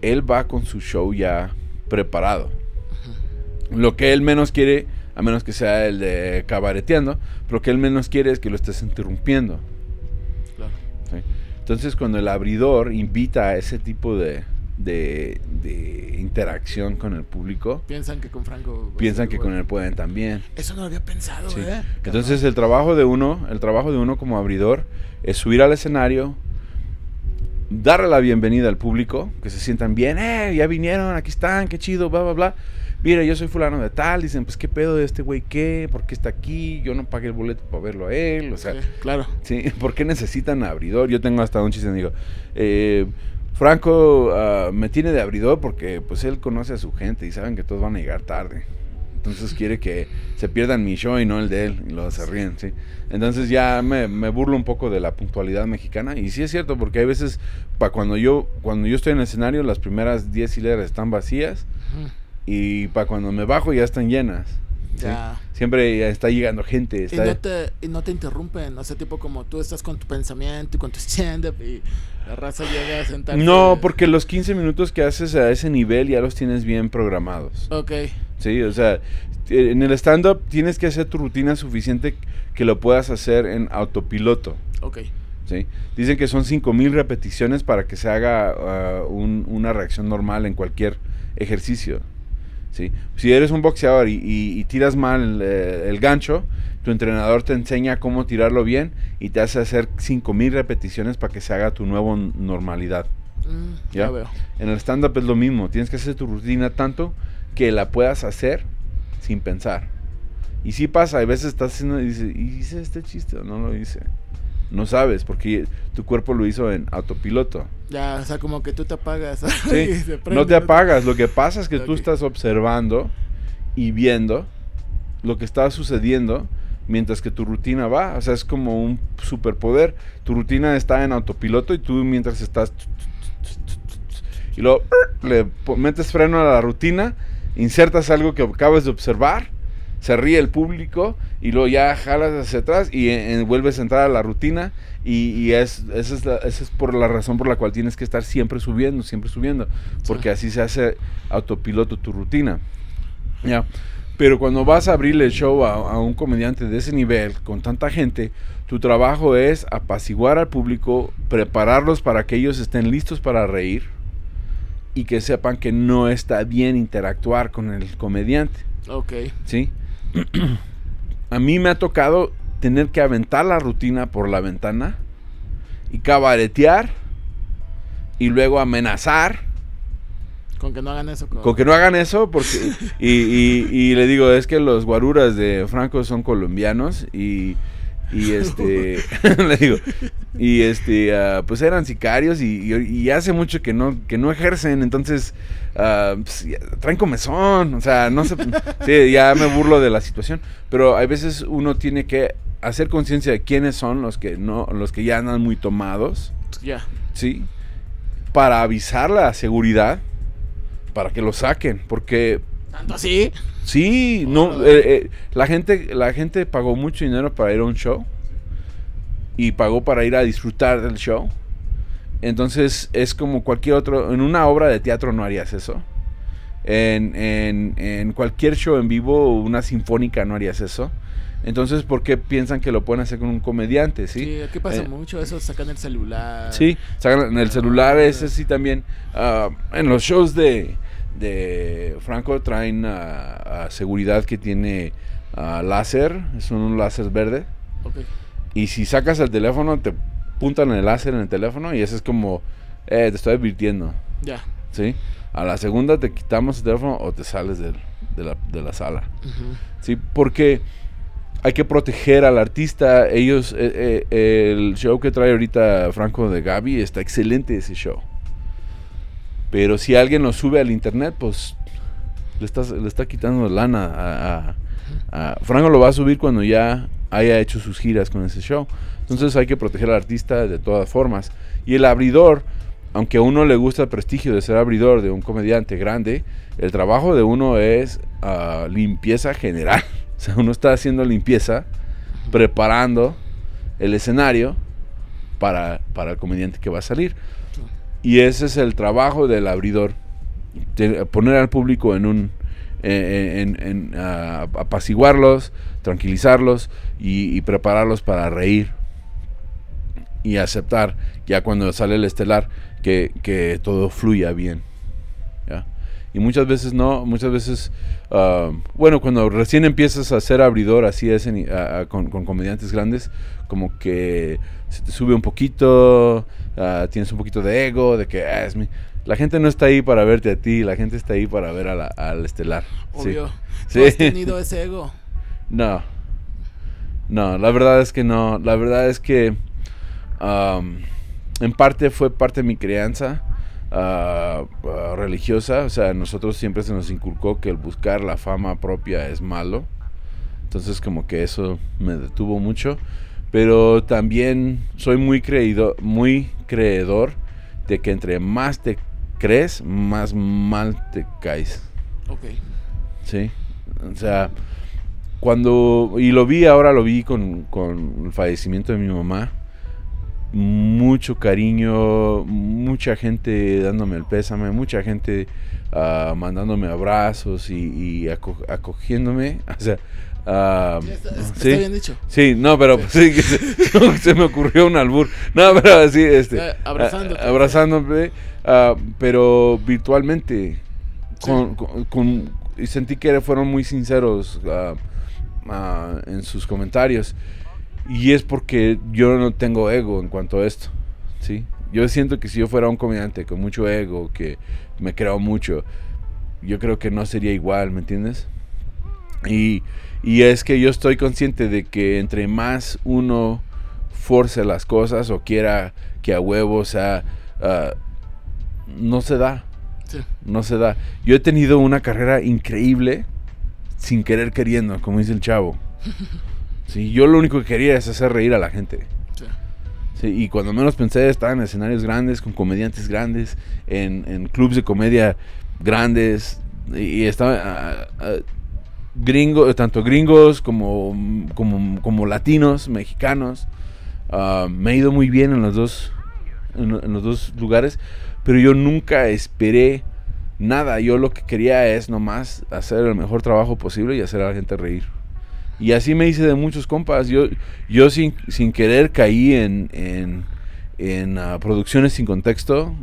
él va con su show ya preparado. Lo que él menos quiere, a menos que sea el de cabareteando, pero lo que él menos quiere es que lo estés interrumpiendo. Claro. ¿Sí? Entonces, cuando el abridor invita a ese tipo de interacción con el público, Piensan que con Franco... va a piensan ser que igual. con él pueden también. Eso no lo había pensado, Sí. ¿eh? Entonces el trabajo de uno como abridor es subir al escenario, darle la bienvenida al público, que se sientan bien, ya vinieron, aquí están, qué chido, bla, bla, bla. Mira, yo soy fulano de tal, dicen, pues qué pedo de este güey, qué, por qué está aquí, yo no pagué el boleto para verlo a él, o sea, Sí, claro. ¿sí? ¿Por qué necesitan abridor? Yo tengo hasta un chiste, digo, Franco me tiene de abridor porque pues él conoce a su gente y saben que todos van a llegar tarde. Entonces quiere que se pierdan mi show y no el de él. Y luego se ríen, ¿sí? Entonces ya me burlo un poco de la puntualidad mexicana. Y sí es cierto, porque hay veces, cuando yo estoy en el escenario, las primeras 10 hileras están vacías. Ujú. Y para cuando me bajo ya están llenas. ¿sí? Ya. Siempre ya está llegando gente. Y no te interrumpen, o sea, tipo como tú estás con tu pensamiento y con tu stand-up y la raza llega a sentarse. No, porque los 15 minutos que haces a ese nivel ya los tienes bien programados. Ok, Sí, o sea, en el stand-up tienes que hacer tu rutina suficiente que lo puedas hacer en autopiloto. ok. ¿Sí? Dicen que son 5,000 repeticiones para que se haga una reacción normal en cualquier ejercicio. ¿Sí? Si eres un boxeador y tiras mal el gancho, tu entrenador te enseña cómo tirarlo bien y te hace hacer 5,000 repeticiones para que se haga tu nueva normalidad. Ya ¿Ya? veo. En el stand-up es lo mismo, tienes que hacer tu rutina tanto que la puedas hacer sin pensar. Y sí pasa, a veces estás haciendo y dices, ¿hice este chiste o no lo hice? No sabes, porque tu cuerpo lo hizo en autopiloto. Ya, o sea, como que tú te apagas. Sí, y se prende, no te apagas, lo que pasa es que tú Ok. estás observando y viendo lo que está sucediendo mientras que tu rutina va. O sea, es como un superpoder. Tu rutina está en autopiloto y tú mientras estás... Y luego metes freno a la rutina, insertas algo que acabas de observar, se ríe el público y luego ya jalas hacia atrás y vuelves a entrar a la rutina y esa es por la razón por la cual tienes que estar siempre subiendo, porque así se hace autopiloto tu rutina. Ya. Pero cuando vas a abrirle el show a un comediante de ese nivel, con tanta gente, tu trabajo es apaciguar al público, prepararlos para que ellos estén listos para reír y que sepan que no está bien interactuar con el comediante. Ok. ¿Sí? A mí me ha tocado tener que aventar la rutina por la ventana y cabaretear y luego amenazar Con que no hagan eso. con que no hagan eso porque y le digo, es que los guaruras de Franco son colombianos y le digo, pues eran sicarios y hace mucho que no ejercen, entonces pues, traen comezón, o sea, no sé, sí, ya me burlo de la situación, pero hay veces uno tiene que hacer conciencia de quiénes son los que ya andan muy tomados, Ya. ¿sí? Para avisarle a seguridad para que lo saquen, porque ¿Tanto así? sí, no, la gente pagó mucho dinero para ir a un show y pagó para ir a disfrutar del show. Entonces es como cualquier otro, en una obra de teatro no harías eso. En cualquier show en vivo, una sinfónica no harías eso. Entonces, ¿por qué piensan que lo pueden hacer con un comediante? Sí, Sí, aquí pasa mucho eso, sacan el celular. Sí, sacan en el celular, ese sí también. En los shows de Franco traen a seguridad que tiene láser, es un láser verde. Ok. Y si sacas el teléfono, te apuntan el láser en el teléfono y eso es como, te estoy advirtiendo, Ya. ¿sí? A la segunda te quitamos el teléfono o te sales de la sala, ¿sí? Porque hay que proteger al artista. Ellos, el show que trae ahorita Franco de Gaby, está excelente ese show. Pero si alguien lo sube al internet, pues le está quitando lana a Franco. Lo va a subir cuando ya haya hecho sus giras con ese show. Entonces hay que proteger al artista de todas formas. Y el abridor, aunque a uno le gusta el prestigio de ser abridor de un comediante grande, el trabajo de uno es limpieza general. O sea, uno está haciendo limpieza, preparando el escenario para el comediante que va a salir. Y ese es el trabajo del abridor, poner al público apaciguarlos, tranquilizarlos y prepararlos para reír y aceptar ya cuando sale el estelar que todo fluya bien, ¿ya? Y muchas veces no, muchas veces bueno, cuando recién empiezas a ser abridor así es con comediantes grandes, como que se te sube un poquito, tienes un poquito de ego, de que la gente no está ahí para verte a ti, la gente está ahí para ver al estelar. Obvio. Sí. ¿Tú has tenido ese ego? No, la verdad es que no. La verdad es que en parte fue parte de mi crianza religiosa. O sea, nosotros siempre se nos inculcó que el buscar la fama propia es malo. Entonces como que eso me detuvo mucho. Pero también soy muy creedor de que entre más te crees, más mal te caes. Ok. Sí, o sea, ahora lo vi con el fallecimiento de mi mamá, mucho cariño, mucha gente dándome el pésame, mucha gente mandándome abrazos y acogiéndome, o sea, está bien dicho. Sí, no, pero sí, se me ocurrió un albur, no, pero así, abrazándome, pero virtualmente, y sentí que fueron muy sinceros en sus comentarios. Y es porque yo no tengo ego en cuanto a esto, ¿sí? Yo siento que si yo fuera un comediante con mucho ego, que me creo mucho, yo creo que no sería igual, ¿me entiendes? Y es que yo estoy consciente de que entre más uno force las cosas o quiera que a huevo, o sea, no se da. Sí. No se da. Yo he tenido una carrera increíble sin querer queriendo, como dice el chavo. Sí, yo lo único que quería es hacer reír a la gente. Sí. Sí, y cuando menos pensé, estaba en escenarios grandes, con comediantes grandes, en clubs de comedia grandes, y estaba tanto gringos como latinos, mexicanos. Me ha ido muy bien en los dos lugares, pero yo nunca esperé nada. Yo lo que quería es nomás hacer el mejor trabajo posible y hacer a la gente reír. Y así me hice de muchos compas. Yo sin querer caí en producciones sin contexto.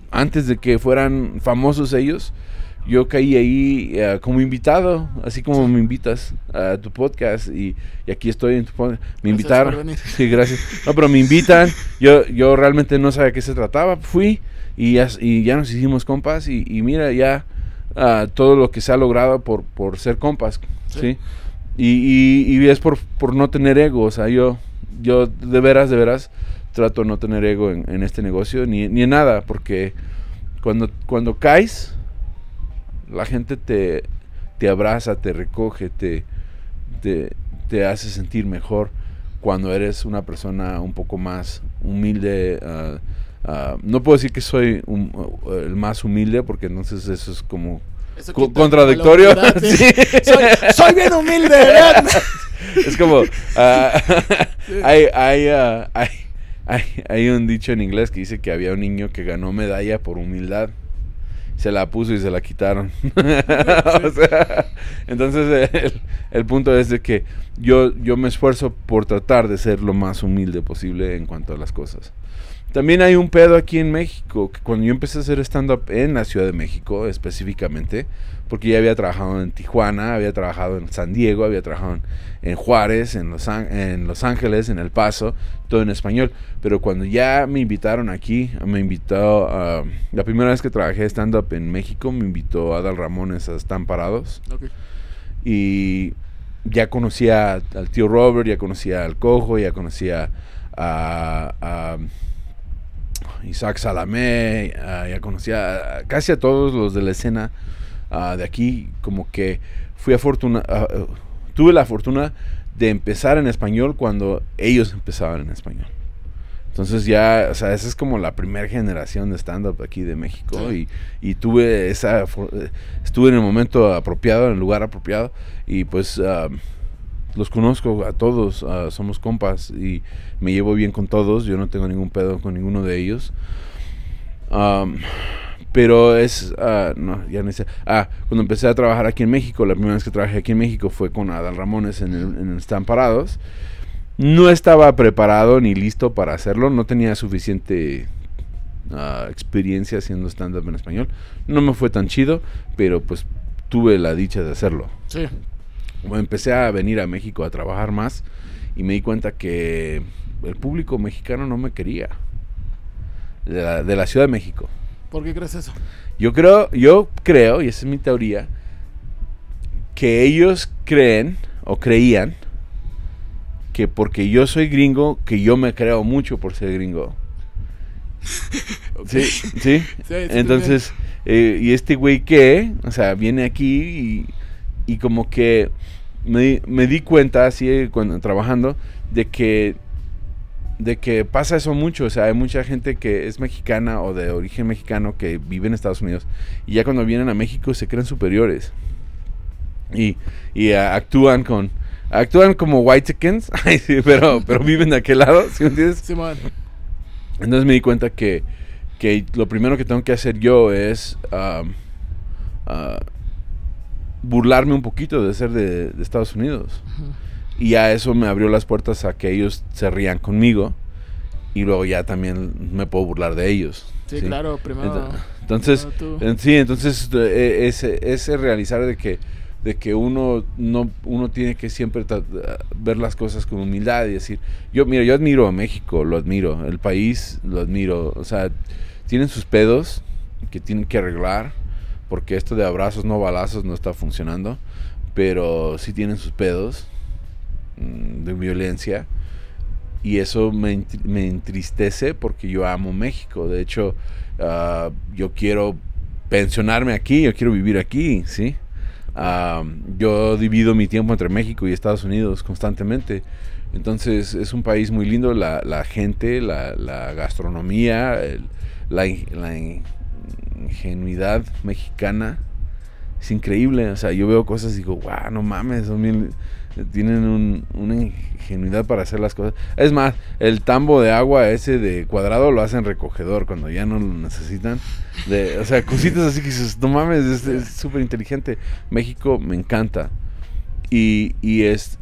Antes de que fueran famosos ellos, yo caí ahí como invitado, así como me invitas a tu podcast. Y aquí estoy en tu podcast. Me invitaron. Sí, gracias. No, pero me invitan. Yo realmente no sabía de qué se trataba. Fui y ya nos hicimos compas. Y mira ya todo lo que se ha logrado por ser compas. ¿sí? Y es por no tener ego. O sea, yo de veras trato de no tener ego en este negocio ni en nada, porque cuando caes, la gente te abraza, te recoge, te hace sentir mejor cuando eres una persona un poco más humilde. No puedo decir que soy el más humilde, porque entonces eso es como contradictorio. Sí. soy bien humilde, ¿verdad? Es como hay un dicho en inglés que dice que había un niño que ganó medalla por humildad, se la puso y se la quitaron. O sea, entonces el punto es de que yo me esfuerzo por tratar de ser lo más humilde posible en cuanto a las cosas. También hay un pedo aquí en México, que cuando yo empecé a hacer stand-up en la Ciudad de México específicamente, porque ya había trabajado en Tijuana, había trabajado en San Diego, había trabajado en Juárez, en Los Ángeles, en El Paso, todo en español. Pero cuando ya me invitaron aquí, la primera vez que trabajé stand-up en México, me invitó Adal Ramones a Están Parados. Okay. Y ya conocía al tío Robert, ya conocía al Cojo, ya conocía a Isaac Salamé, ya conocía casi a todos los de la escena de aquí. Como que tuve la fortuna de empezar en español cuando ellos empezaban en español. Entonces ya, o sea, esa es como la primera generación de stand-up aquí de México. Sí. Y estuve en el momento apropiado, en el lugar apropiado. Y pues los conozco a todos, somos compas y me llevo bien con todos. Yo no tengo ningún pedo con ninguno de ellos. Pero cuando empecé a trabajar aquí en México, la primera vez que trabajé aquí en México fue con Adal Ramones en Están Parados. No estaba preparado ni listo para hacerlo, no tenía suficiente experiencia haciendo stand-up en español. No me fue tan chido, pero pues tuve la dicha de hacerlo. Sí. Bueno, empecé a venir a México a trabajar más y me di cuenta que el público mexicano no me quería. De la Ciudad de México. ¿Por qué crees eso? Yo creo, y esa es mi teoría, que ellos creen o creían que porque yo soy gringo, que yo me creo mucho por ser gringo. Okay. ¿Sí? Entonces, y este güey que, o sea, viene aquí y como que me di cuenta así cuando trabajando de que pasa eso mucho. O sea, hay mucha gente que es mexicana o de origen mexicano que vive en Estados Unidos y ya cuando vienen a México se creen superiores y actúan como whitexicans, pero viven de aquel lado, ¿sí me entiendes? Sí, man. Entonces me di cuenta que lo primero que tengo que hacer yo es burlarme un poquito de ser de Estados Unidos. Uh-huh. Y ya eso me abrió las puertas a que ellos se rían conmigo y luego ya también me puedo burlar de ellos. Sí, claro, primero. Entonces, ese realizar de que uno tiene que siempre ver las cosas con humildad y decir, yo admiro a México, lo admiro, el país lo admiro, o sea, tienen sus pedos que tienen que arreglar, porque esto de abrazos no balazos no está funcionando, pero sí tienen sus pedos de violencia y eso me entristece porque yo amo México. De hecho, yo quiero pensionarme aquí, yo quiero vivir aquí, ¿sí? Yo divido mi tiempo entre México y Estados Unidos constantemente. Entonces es un país muy lindo, la gente, la gastronomía, la ingenuidad mexicana es increíble. O sea, yo veo cosas y digo, wow, no mames, tienen una ingenuidad para hacer las cosas. Es más, el tambo de agua ese de cuadrado lo hacen recogedor cuando ya no lo necesitan. O sea, cositas así que dices, no mames, es súper inteligente. México me encanta. Y es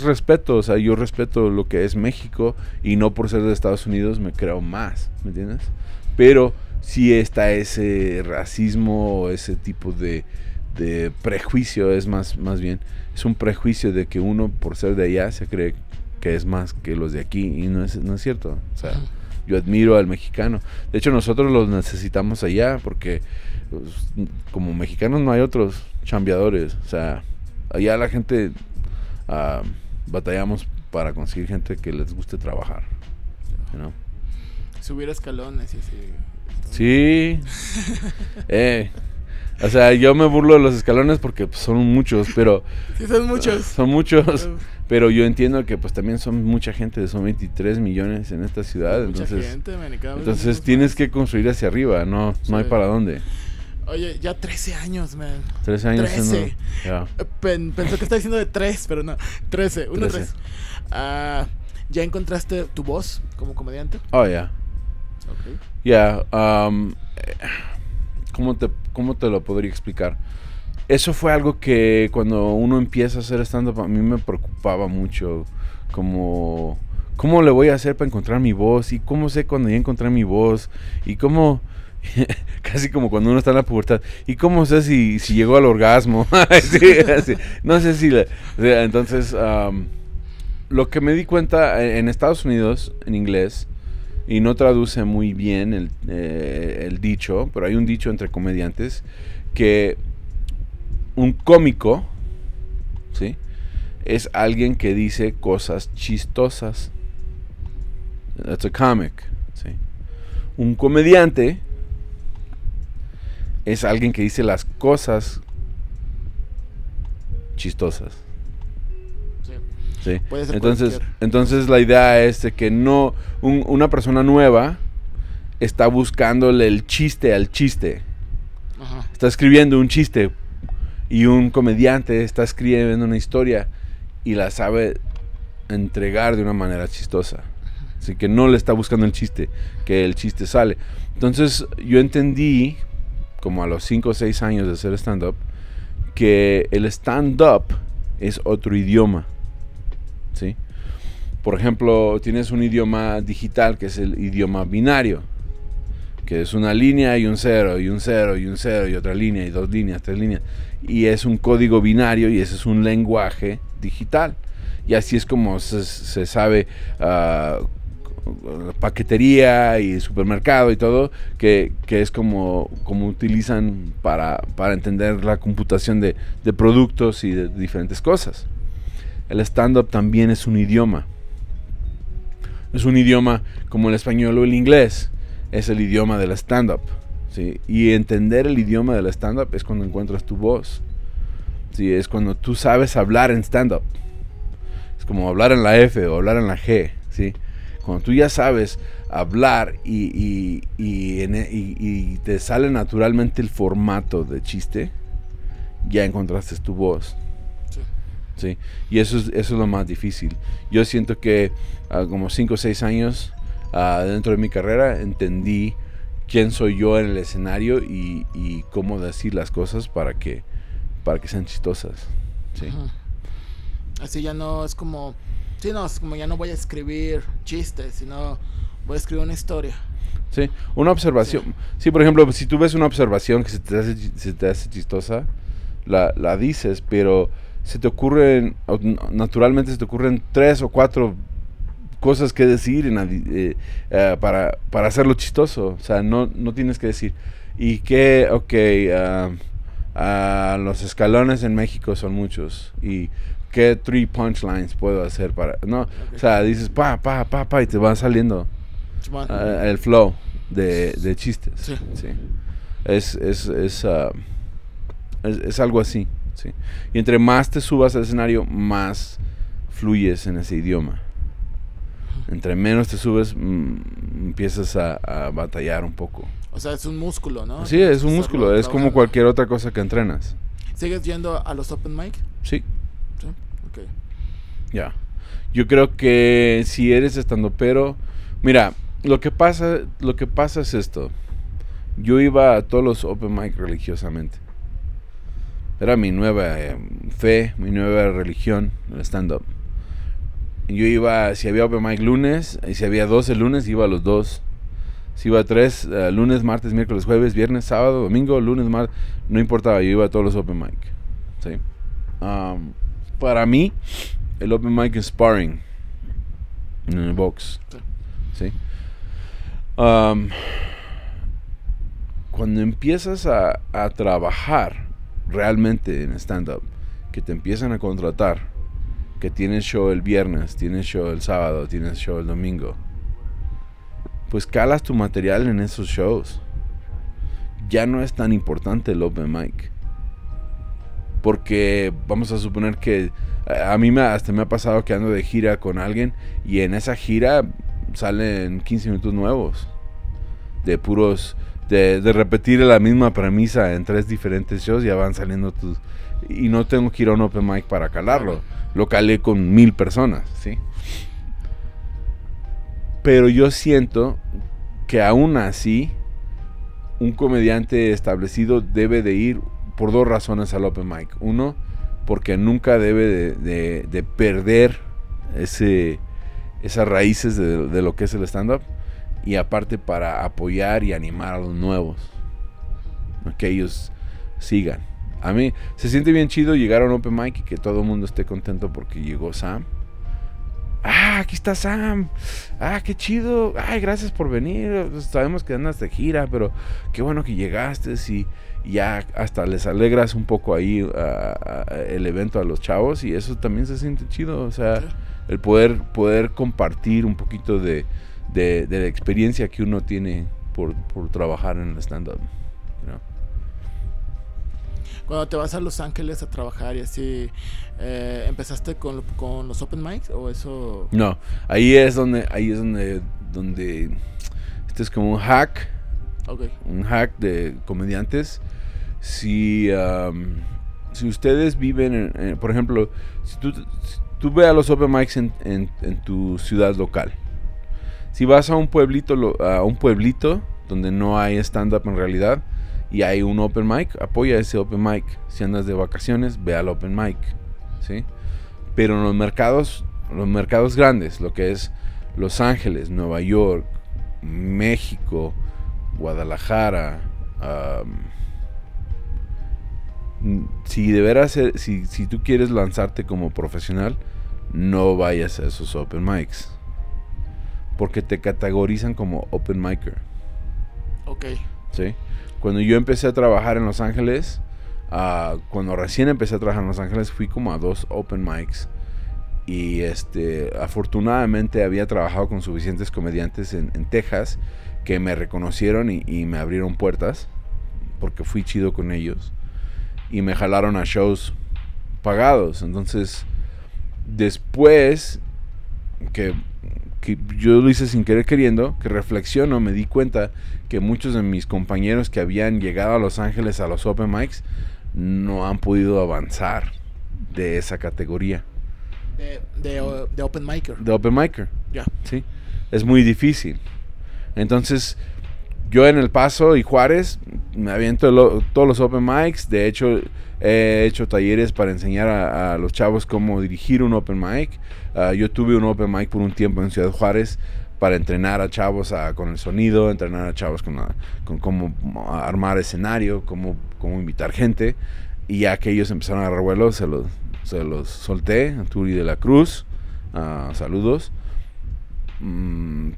respeto, o sea, yo respeto lo que es México y no por ser de Estados Unidos me creo más, ¿me entiendes? Pero sí está ese racismo o ese tipo de prejuicio, es más bien, es un prejuicio de que uno por ser de allá se cree que es más que los de aquí y no es cierto. O sea, yo admiro al mexicano. De hecho, nosotros los necesitamos allá porque pues, como mexicanos no hay otros chambeadores. O sea, allá la gente batallamos para conseguir gente que les guste trabajar, ¿no? Subir escalones y así. Sí. O sea, yo me burlo de los escalones porque pues, son muchos, pero... Sí, son muchos. Son muchos, pero yo entiendo que pues también son mucha gente, son 23 millones en esta ciudad. Mucha entonces, gente, entonces tienes que construir hacia arriba, no hay para dónde. Oye, ya 13 años, man. 13 años. 13. Yeah. Pensó que estaba diciendo de 3, pero no. 13, 3. ¿Ya encontraste tu voz como comediante? Oh, ya. Okay. Ya. ¿Cómo te lo podría explicar? Eso fue algo que cuando uno empieza a hacer stand-up a mí me preocupaba mucho. Como ¿cómo le voy a hacer para encontrar mi voz? ¿Y cómo sé cuando ya encontré mi voz? ¿Y cómo, casi como cuando uno está en la pubertad, ¿y cómo sé si llegó al orgasmo? Sí, así. No sé si... entonces, lo que me di cuenta en Estados Unidos, en inglés, y no traduce muy bien el dicho, pero hay un dicho entre comediantes, que un cómico, ¿sí?, es alguien que dice cosas chistosas. That's a comic, ¿sí? Un comediante es alguien que dice las cosas chistosas. Sí. Puede ser Entonces la idea es de que no una persona nueva está buscándole el chiste al chiste. Ajá. Está escribiendo un chiste y un comediante está escribiendo una historia y la sabe entregar de una manera chistosa. Así que no le está buscando el chiste, que el chiste sale. Entonces yo entendí, como a los 5 o 6 años de hacer stand-up, que el stand-up es otro idioma. ¿Sí? Por ejemplo, tienes un idioma digital que es el idioma binario, que es una línea y un 0, y un 0, y un 0, y otra línea, y 2 líneas, 3 líneas. Y es un código binario y ese es un lenguaje digital. Y así es como se sabe paquetería y supermercado y todo, que es como utilizan para entender la computación de productos y de diferentes cosas. El stand-up también es un idioma. Es un idioma como el español o el inglés. Es el idioma del stand-up. ¿Sí? Y entender el idioma del stand-up es cuando encuentras tu voz. ¿Sí? Es cuando tú sabes hablar en stand-up. Es como hablar en la F o hablar en la G. ¿Sí? Cuando tú ya sabes hablar y te sale naturalmente el formato de chiste, ya encontraste tu voz. Sí, y eso es lo más difícil. Yo siento que como 5 o 6 años dentro de mi carrera entendí quién soy yo en el escenario y cómo decir las cosas para que sean chistosas. Sí. Así ya no es como... Sí, no, es como ya no voy a escribir chistes, sino voy a escribir una historia. Sí, una observación. Sí, por ejemplo, si tú ves una observación que se te hace chistosa, la dices, pero... naturalmente se te ocurren 3 o 4 cosas que decir para hacerlo chistoso. O sea, no tienes que decir, y que, los escalones en México son muchos, y qué 3 punchlines puedo hacer para... No, okay. O sea, dices pa, y te va saliendo el flow de chistes. Sí. Sí. Es algo así. Sí. Y entre más te subas al escenario, más fluyes en ese idioma. Entre menos te subes, empiezas a batallar un poco. O sea, es un músculo, ¿no? Sí, es un músculo. Es como cualquier otra cosa que entrenas. ¿Sigues yendo a los open mic? Sí. ¿Sí? Ok. Ya. Yo creo que si eres estandopero... Mira, lo que pasa es esto. Yo iba a todos los open mic religiosamente. Era mi nueva fe, mi nueva religión, el stand-up. Yo iba, si había open mic lunes, y si había 2 el lunes, iba a los 2. Si iba a 3, lunes, martes, miércoles, jueves, viernes, sábado, domingo, lunes, martes, no importaba, yo iba a todos los open mic. ¿Sí? Para mí, el open mic es sparring en el box. ¿Sí? Cuando empiezas a trabajar realmente en stand-up, que te empiezan a contratar, que tienes show el viernes, tienes show el sábado, tienes show el domingo, pues calas tu material en esos shows. Ya no es tan importante el open mic, porque vamos a suponer que a mí hasta me ha pasado que ando de gira con alguien y en esa gira salen 15 minutos nuevos de puros... De repetir la misma premisa en 3 diferentes shows, ya van saliendo tus... Y no tengo que ir a un open mic para calarlo. Lo calé con 1000 personas, ¿sí? Pero yo siento que aún así, un comediante establecido debe de ir por 2 razones al open mic. Uno, porque nunca debe de perder ese esas raíces de lo que es el stand-up, y aparte para apoyar y animar a los nuevos, ¿no? Que ellos sigan. A mí se siente bien chido llegar a un open mic y que todo el mundo esté contento porque llegó Sam. Ah, aquí está Sam. Ah, qué chido. Ay, gracias por venir. Sabemos que andas de gira, pero qué bueno que llegaste. Y ya hasta les alegras un poco ahí el evento a los chavos. Y eso también se siente chido. O sea, el poder compartir un poquito de la experiencia que uno tiene por trabajar en el stand-up, ¿no? Cuando te vas a Los Ángeles a trabajar y así, ¿empezaste con los open mics o eso? No, ahí es donde este es como un hack, Okay. un hack de comediantes. Si ustedes viven, por ejemplo, si tú ve a los open mics en tu ciudad local. Si vas a un pueblito donde no hay stand-up en realidad y hay un open mic, apoya ese open mic. Si andas de vacaciones, ve al open mic, ¿sí? Pero en los mercados grandes, lo que es Los Ángeles, Nueva York, México, Guadalajara, si de veras, si tú quieres lanzarte como profesional, no vayas a esos open mics, porque te categorizan como open micer. Ok. ¿Sí? Cuando yo empecé a trabajar en Los Ángeles, cuando recién empecé a trabajar en Los Ángeles, fui como a 2 open mics. Y afortunadamente había trabajado con suficientes comediantes en Texas que me reconocieron y me abrieron puertas, porque fui chido con ellos. Y me jalaron a shows pagados. Entonces, después que yo lo hice sin querer queriendo, que reflexiono, me di cuenta que muchos de mis compañeros que habían llegado a Los Ángeles a los open mics no han podido avanzar de esa categoría. De open micer. De open micer. Ya. Sí. Es muy difícil. Entonces, yo en El Paso y Juárez me aviento todos los open mics. De hecho, he hecho talleres para enseñar a los chavos cómo dirigir un open mic. Yo tuve un open mic por un tiempo en Ciudad Juárez para entrenar a chavos con el sonido, entrenar a chavos con cómo armar escenario, cómo invitar gente. Y ya que ellos empezaron a agarrar vuelo, se los solté a Turi de la Cruz. Saludos.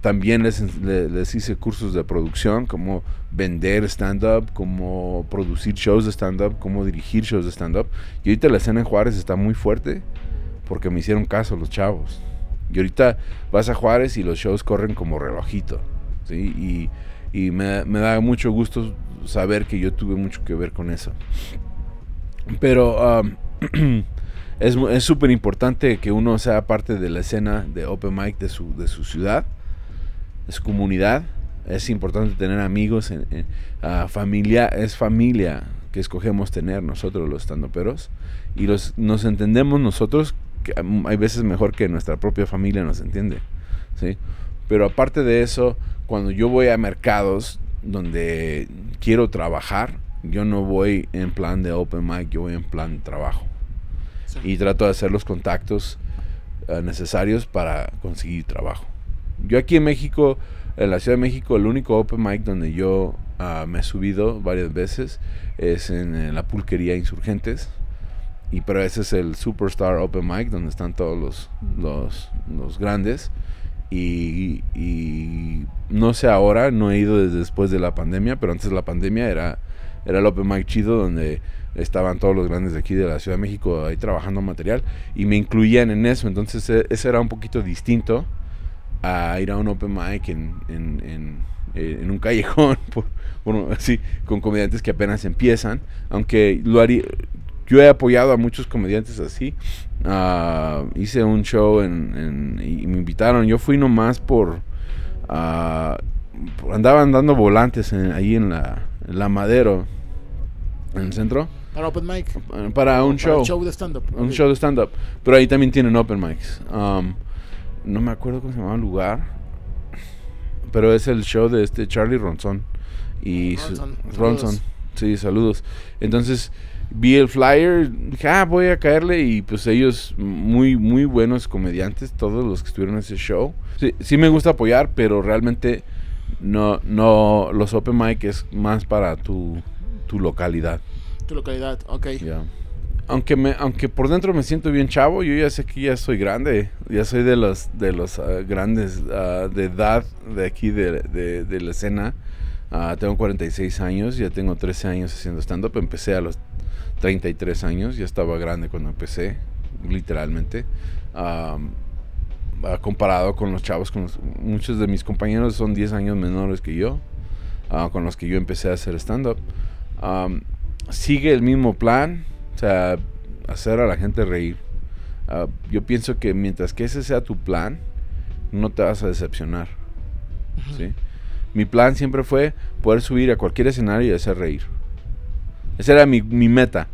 También les hice cursos de producción, cómo vender stand-up, cómo producir shows de stand-up, cómo dirigir shows de stand-up. Y ahorita la escena en Juárez está muy fuerte porque me hicieron caso los chavos. Y ahorita vas a Juárez y los shows corren como relojito, ¿sí? Y me da mucho gusto saber que yo tuve mucho que ver con eso. Pero es súper importante que uno sea parte de la escena de open mic de su ciudad, de su comunidad. Es importante tener amigos, familia. Es familia que escogemos tener nosotros los standuperos. Y nos entendemos nosotros, que hay veces mejor que nuestra propia familia nos entiende, ¿sí? Pero aparte de eso, cuando yo voy a mercados donde quiero trabajar, yo no voy en plan de open mic, yo voy en plan de trabajo. Sí. Y trato de hacer los contactos necesarios para conseguir trabajo. Yo aquí en México, en la Ciudad de México, el único open mic donde yo me he subido varias veces es en la Pulquería Insurgentes. Pero ese es el Superstar Open Mic, donde están todos los grandes. Y no sé ahora, no he ido desde después de la pandemia, pero antes de la pandemia era el Open Mic chido, donde estaban todos los grandes de aquí de la Ciudad de México ahí trabajando material y me incluían en eso. Entonces eso era un poquito distinto a ir a un Open Mic en un callejón así, con comediantes que apenas empiezan, aunque lo haría. Yo he apoyado a muchos comediantes así. Hice un show y me invitaron. Yo fui nomás andaban dando volantes ahí en la Madero, en el centro. Para open mic. Para un show. Un show de stand-up. Un show de stand-up. Pero ahí también tienen open mics. No me acuerdo cómo se llamaba el lugar. Pero es el show de Charlie Ronson. Y Ronson. Sí, saludos. Entonces, vi el flyer, dije, voy a caerle, y pues ellos, muy, muy buenos comediantes, todos los que estuvieron en ese show. Sí me gusta apoyar, pero realmente no, los open mic es más para tu localidad. Tu localidad, ok. Yeah. Aunque por dentro me siento bien chavo, yo ya sé que ya soy grande, ya soy de los grandes de edad de aquí de la escena. Tengo 46 años, ya tengo 13 años haciendo stand-up. Empecé a los 33 años, ya estaba grande cuando empecé, literalmente. Comparado con los chavos, muchos de mis compañeros son 10 años menores que yo, con los que yo empecé a hacer stand-up. Sigue el mismo plan. O sea, hacer a la gente reír. Yo pienso que mientras que ese sea tu plan, no te vas a decepcionar. ¿Sí? Mi plan siempre fue poder subir a cualquier escenario y hacer reír. Esa era mi meta.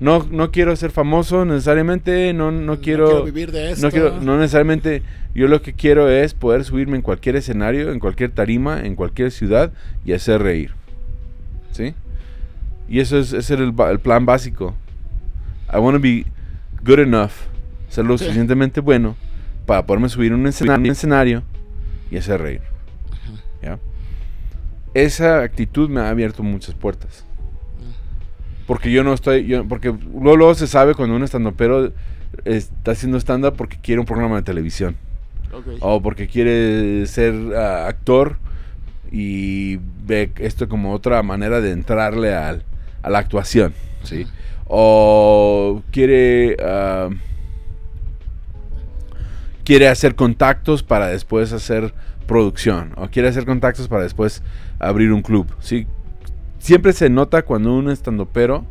No quiero ser famoso necesariamente, no quiero vivir de esto. No necesariamente. Yo lo que quiero es poder subirme en cualquier escenario, en cualquier tarima, en cualquier ciudad y hacer reír. ¿Sí? Y ese era el plan básico. I want to be good enough, ser lo suficientemente bueno para poderme subir en un escenario y hacer reír. ¿Ya? Esa actitud me ha abierto muchas puertas. Porque porque luego se sabe cuando un stand-upero está haciendo stand-up porque quiere un programa de televisión. Okay. O porque quiere ser actor y ve esto como otra manera de entrarle a la actuación, ¿sí? O quiere hacer contactos para después hacer producción, o quiere hacer contactos para después abrir un club, ¿sí? Siempre se nota cuando un estandopero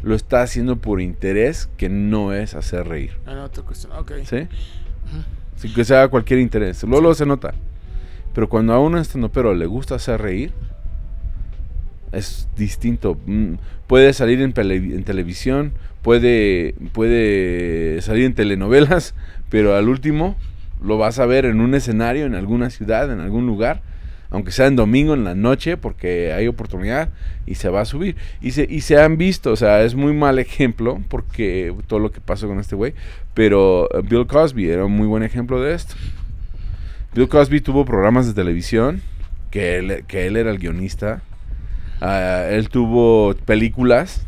lo está haciendo por interés, que no es hacer reír. Otra cuestión, okay. ¿Sí? Sin que sea cualquier interés, luego se nota. Pero cuando a un estandopero le gusta hacer reír, es distinto. Puede salir en televisión, puede salir en telenovelas, pero al último lo vas a ver en un escenario, en alguna ciudad, en algún lugar, aunque sea en domingo, en la noche, porque hay oportunidad, y se va a subir. Y se han visto, o sea, es muy mal ejemplo, porque todo lo que pasó con este güey, pero Bill Cosby era un muy buen ejemplo de esto. Bill Cosby tuvo programas de televisión, que él era el guionista. Él tuvo películas,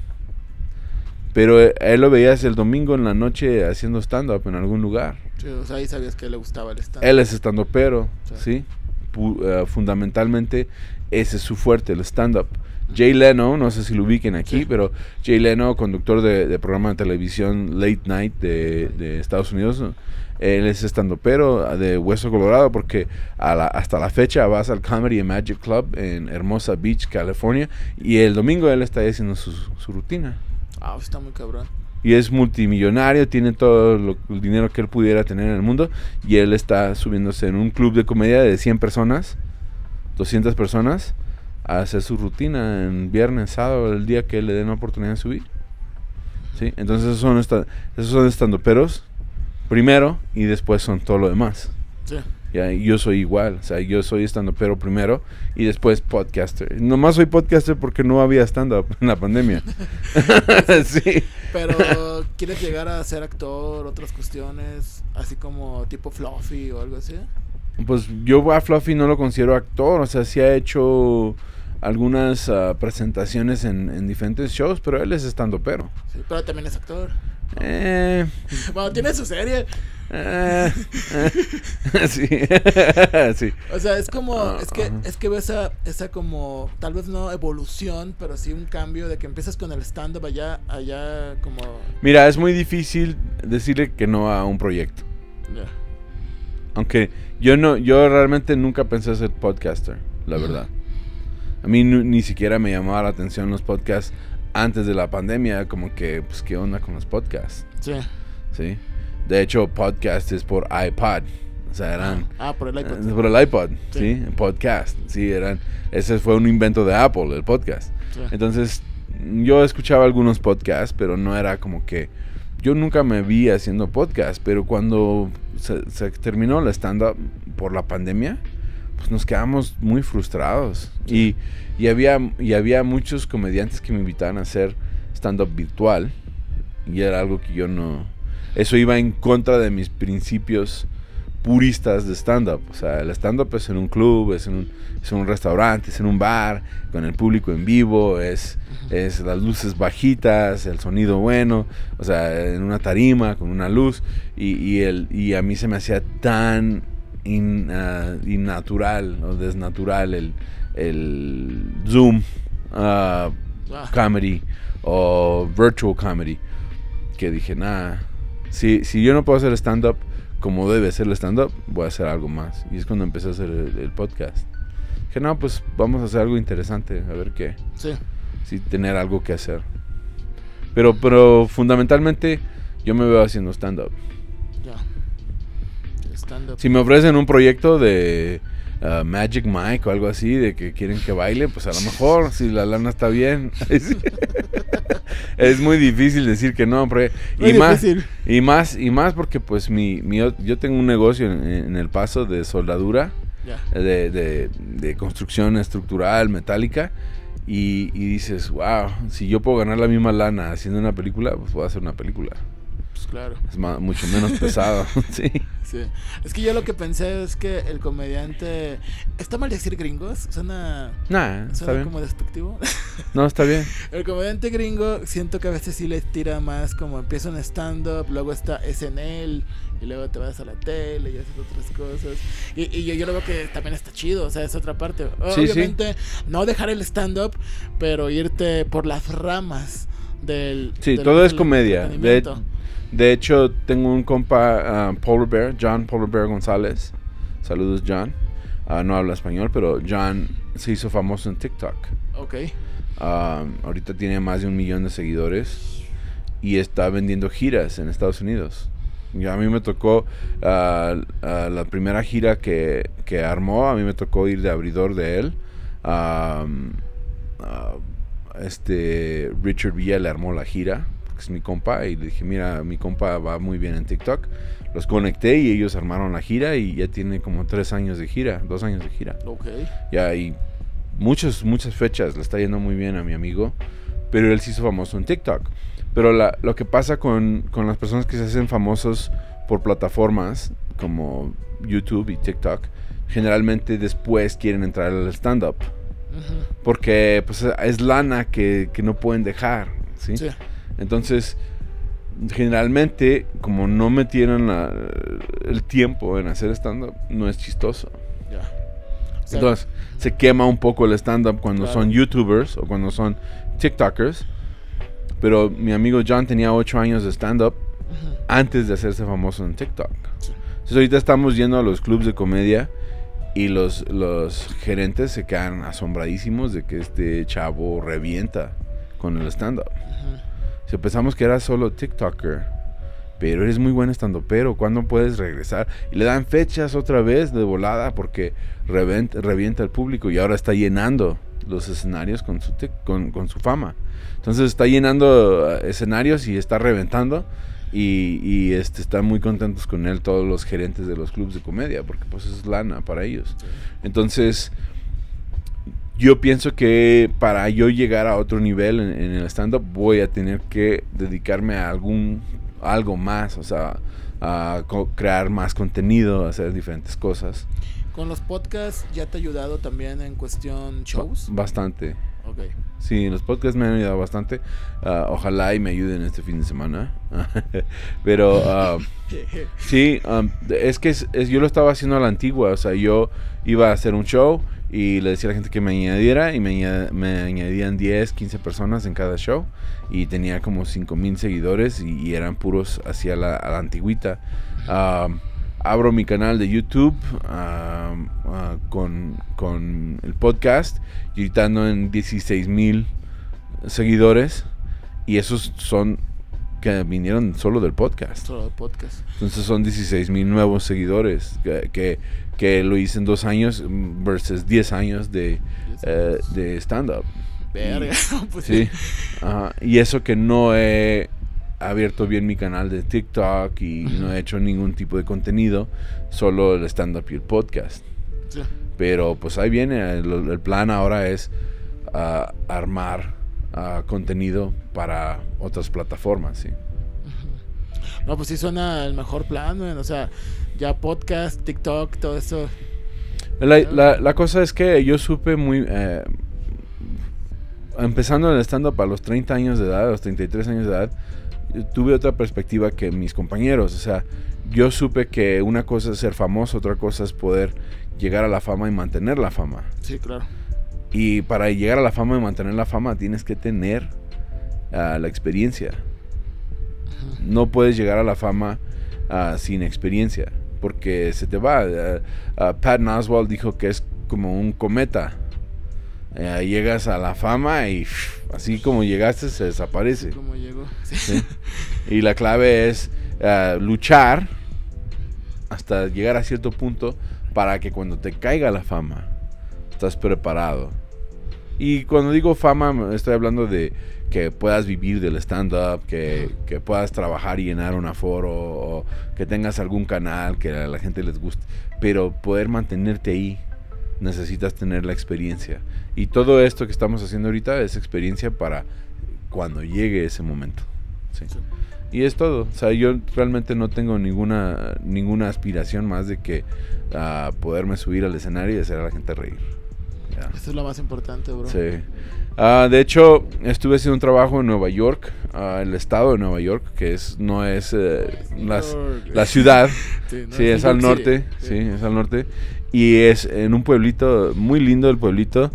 pero él lo veías el domingo en la noche haciendo stand-up en algún lugar. Sí, o sea, ahí sabías que le gustaba el stand-up. Él es stand-upero, ¿sí? Fundamentalmente ese es su fuerte, el stand-up. Jay Leno, no sé si lo ubiquen aquí, pero Jay Leno, conductor de programa de televisión Late Night de Estados Unidos, él es estandopero de Hueso Colorado, porque hasta la fecha vas al Comedy and Magic Club en Hermosa Beach, California, y el domingo él está haciendo su rutina. Está muy cabrón. Y es multimillonario, tiene todo el dinero que él pudiera tener en el mundo, y él está subiéndose en un club de comedia de 100 personas, 200 personas, a hacer su rutina en viernes, sábado, el día que le den la oportunidad de subir. ¿Sí? Entonces esos son estandoperos primero, y después son todo lo demás. Sí. Ya, yo soy igual, o sea, yo soy stand-upero primero y después podcaster. Nomás soy podcaster porque no había stand-up en la pandemia. Sí. Pero, ¿quieres llegar a ser actor, otras cuestiones, así como tipo Fluffy o algo así? Pues yo a Fluffy no lo considero actor, o sea, sí ha hecho algunas presentaciones en diferentes shows, pero él es stand-upero. Sí, pero también es actor. Bueno, tiene su serie. Sí. Sí. O sea, es como es que ves esa como tal vez no evolución, pero sí un cambio de que empiezas con el stand-up allá como. Mira, es muy difícil decirle que no a un proyecto. Yeah. Aunque yo realmente nunca pensé ser podcaster, la verdad. A mí ni siquiera me llamaba la atención los podcasts antes de la pandemia, como que, pues, ¿qué onda con los podcasts? Sí. Sí. De hecho, podcast es por iPod. O sea, eran... por el iPod. Por el iPod, sí. Podcast. Sí, ese fue un invento de Apple, el podcast. Sí. Entonces, yo escuchaba algunos podcasts, pero no era como que... Yo nunca me vi haciendo podcast, pero cuando se terminó la stand-up por la pandemia, pues nos quedamos muy frustrados. Sí. Y había muchos comediantes que me invitaban a hacer stand-up virtual. Y era algo que yo no... Eso iba en contra de mis principios puristas de stand-up. O sea, el stand-up es en un club, es en un restaurante, es en un bar, con el público en vivo, es las luces bajitas, el sonido bueno, o sea, en una tarima, con una luz. Y a mí se me hacía tan innatural o desnatural el Zoom comedy o virtual comedy, que dije, nada, si yo no puedo hacer stand-up como debe ser el stand-up, voy a hacer algo más. Y es cuando empecé a hacer el podcast. Dije, no, pues vamos a hacer algo interesante, a ver qué. Sí, tener algo que hacer. Pero fundamentalmente yo me veo haciendo stand-up. Ya. Stand-up. Si me ofrecen un proyecto de Magic Mike o algo así, de que quieren que baile, pues a lo mejor, si la lana está bien. Es muy difícil decir que no, y más porque pues yo tengo un negocio en El Paso de soldadura, de construcción estructural, metálica, y dices, wow, si yo puedo ganar la misma lana haciendo una película, pues puedo hacer una película. Pues claro. Es mucho menos pesado. Sí. Es que yo lo que pensé es que el comediante... ¿Está mal decir gringos? Suena está bien. Como despectivo. No, está bien. El comediante gringo siento que a veces sí le tira más, como empieza un stand-up, luego está SNL, y luego te vas a la tele y haces otras cosas. Y yo lo veo que también está chido, o sea, es otra parte. Obviamente, no dejar el stand-up, pero irte por las ramas del... Sí, todo es comedia. De hecho, tengo un compa, John Polar Bear González. Saludos, John. No habla español, pero John se hizo famoso en TikTok. Ok. Ahorita tiene más de 1 millón de seguidores y está vendiendo giras en Estados Unidos. Y a mí me tocó la primera gira que armó, a mí me tocó ir de abridor de él. Richard Villa le armó la gira, es mi compa, y le dije, mira, mi compa va muy bien en TikTok. Los conecté y ellos armaron la gira y ya tiene como 3 años de gira, 2 años de gira. Okay. Ya, y muchas fechas, le está yendo muy bien a mi amigo, pero él se hizo famoso en TikTok. Pero lo que pasa con las personas que se hacen famosos por plataformas como YouTube y TikTok, generalmente después quieren entrar al stand-up. Porque pues es lana que no pueden dejar, ¿sí? Sí. Entonces, generalmente, como no metieron el tiempo en hacer stand-up, no es chistoso. Ya. Sí. Entonces, se quema un poco el stand-up cuando son YouTubers o cuando son TikTokers. Pero mi amigo John tenía 8 años de stand-up antes de hacerse famoso en TikTok. Sí. Entonces, ahorita estamos yendo a los clubs de comedia y los gerentes se quedan asombradísimos de que este chavo revienta con el stand-up. Si pensamos que era solo TikToker, pero eres muy buen stand-upero, ¿cuándo puedes regresar? Y le dan fechas otra vez de volada porque revienta el público y ahora está llenando los escenarios con su fama. Entonces está llenando escenarios y está reventando y están muy contentos con él todos los gerentes de los clubes de comedia porque pues es lana para ellos. Entonces yo pienso que para yo llegar a otro nivel en el stand-up voy a tener que dedicarme a algo más, o sea, a crear más contenido, a hacer diferentes cosas. ¿Con los podcasts ya te ha ayudado también en cuestión shows? Bastante. Okay. Sí, los podcasts me han ayudado bastante. Ojalá y me ayuden este fin de semana. Pero sí, es que yo lo estaba haciendo a la antigua. O sea, yo iba a hacer un show y le decía a la gente que me añadiera y me añadían 10, 15 personas en cada show y tenía como 5,000 seguidores y eran puros hacia la antigüita. Abro mi canal de YouTube con el podcast y ahorita ando en 16,000 seguidores y esos son que vinieron solo del podcast. Solo del podcast. Entonces son 16,000 nuevos seguidores que lo hice en 2 años versus 10 años de stand-up. Verga, pues sí. Y eso que no he abierto bien mi canal de TikTok y no he hecho ningún tipo de contenido, solo el stand-up y el podcast. Sí. Pero pues ahí viene, el plan ahora es armar contenido para otras plataformas, ¿sí? No, pues sí suena el mejor plan, man. O sea, ya podcast, TikTok, todo eso. La cosa es que yo supe muy... empezando en el stand-up a los 30 años de edad, a los 33 años de edad, tuve otra perspectiva que mis compañeros. O sea, yo supe que una cosa es ser famoso, otra cosa es poder llegar a la fama y mantener la fama. Sí, claro. Y para llegar a la fama y mantener la fama tienes que tener la experiencia. No puedes llegar a la fama sin experiencia, porque se te va. Pat Oswalt dijo que es como un cometa. Llegas a la fama y así como llegaste se desaparece. Como llegó. Sí. ¿Sí? Y la clave es luchar hasta llegar a cierto punto para que cuando te caiga la fama estás preparado. Y cuando digo fama estoy hablando de que puedas vivir del stand-up, que puedas trabajar y llenar un aforo, o que tengas algún canal que a la gente les guste, pero poder mantenerte ahí necesitas tener la experiencia. Y todo esto que estamos haciendo ahorita es experiencia para cuando llegue ese momento. ¿Sí? Sí. Y es todo. O sea, yo realmente no tengo ninguna aspiración más de que poderme subir al escenario y hacer a la gente reír. Yeah. Eso es lo más importante, bro. Sí. De hecho, estuve haciendo un trabajo en Nueva York, el estado de Nueva York, que no es la ciudad. Sí, no, Sí, es al norte. Sí, es al norte. Y es en un pueblito, muy lindo el pueblito.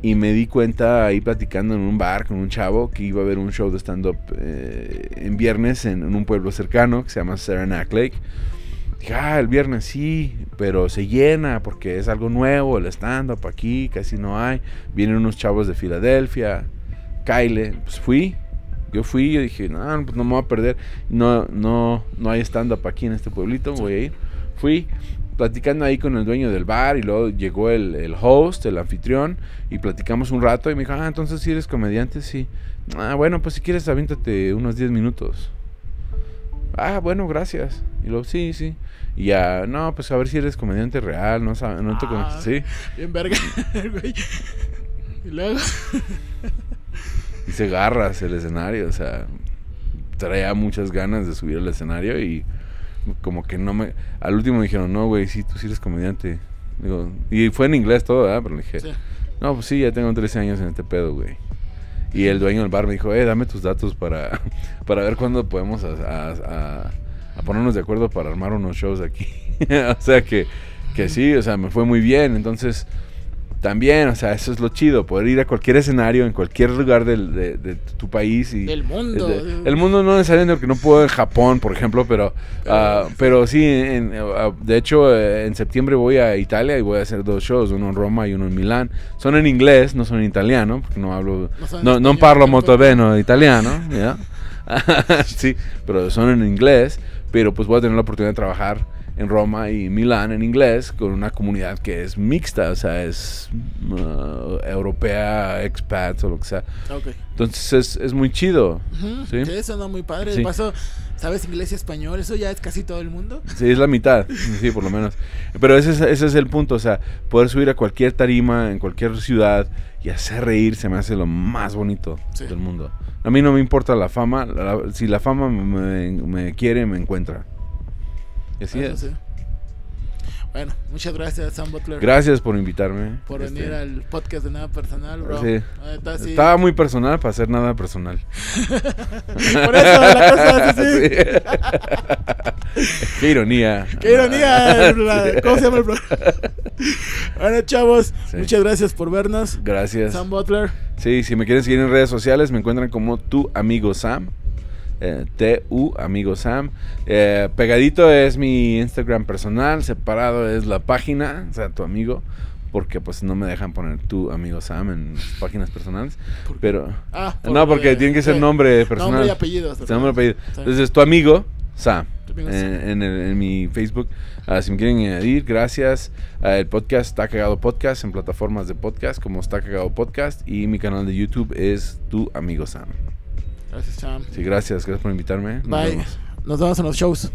Y me di cuenta ahí platicando en un bar con un chavo que iba a haber un show de stand-up en viernes en un pueblo cercano que se llama Saranac Lake. Dije, el viernes sí, pero se llena porque es algo nuevo, el stand-up aquí casi no hay. Vienen unos chavos de Filadelfia, Kyle, pues yo dije, no, pues no me voy a perder. No hay stand-up aquí en este pueblito, voy a ir. Fui platicando ahí con el dueño del bar y luego llegó el host, el anfitrión, y platicamos un rato y me dijo, entonces si eres comediante, sí. Bueno, pues si quieres avíntate unos 10 minutos. Bueno, gracias. Y luego, sí. Y ya, no, pues a ver si eres comediante real, no te conoces, sí. Bien verga, güey. Y luego... Y se agarras el escenario, o sea, traía muchas ganas de subir al escenario y como que al último me dijeron, no, güey, sí, tú sí eres comediante. Digo, y fue en inglés todo, ¿verdad? Pero le dije, Sí. no, pues sí, ya tengo 13 años en este pedo, güey. Y el dueño del bar me dijo, dame tus datos para ver cuándo podemos a ponernos de acuerdo para armar unos shows aquí. O sea que sí, o sea, me fue muy bien. Entonces, también, o sea, eso es lo chido, poder ir a cualquier escenario, en cualquier lugar de tu país. Y del mundo. El mundo no necesariamente, porque no puedo en Japón, por ejemplo, pero sí, de hecho, en septiembre voy a Italia y voy a hacer 2 shows, uno en Roma y uno en Milán. Son en inglés, no son en italiano, porque no hablo, no parlo molto bene italiano, ¿ya? Sí, pero son en inglés, pero pues voy a tener la oportunidad de trabajar en Roma y Milán en inglés con una comunidad que es mixta, o sea, es europea, expats o lo que sea. Okay. Entonces es muy chido. ¿Sí? Sí, suena muy padre. Sí. De paso, ¿sabes inglés y español? Eso ya es casi todo el mundo. Sí, es la mitad, sí, por lo menos. Pero ese es el punto, o sea, poder subir a cualquier tarima en cualquier ciudad y hacer reír se me hace lo más bonito del mundo. A mí no me importa la fama, si la fama me quiere, me encuentra. Y así es. Sí. Bueno, muchas gracias, Sam Butler. Gracias por invitarme. Por venir al podcast de Nada Personal, bro. Sí. Sí. Estaba muy personal para hacer nada personal. Por eso la cosa es así. Qué ironía. Qué ironía. ¿Cómo se llama el programa? Bueno, chavos, muchas gracias por vernos. Gracias. Sam Butler. Sí, si me quieren seguir en redes sociales, me encuentran como Tu Amigo Sam. TU Amigo Sam. Pegadito es mi Instagram personal, separado es la página, o sea, Tu Amigo, porque pues no me dejan poner Tu Amigo Sam en páginas personales. Pero no, porque tiene que ser nombre personal. Nombre y apellido. Nombre y apellido. Entonces, Tu Amigo Sam. En mi Facebook. Si me quieren añadir, gracias. El podcast Está Cagado Podcast en plataformas de podcast como Está Cagado Podcast, y mi canal de YouTube es Tu Amigo Sam. Gracias, Sam. Sí, gracias por invitarme. Bye. Nos vemos en los shows.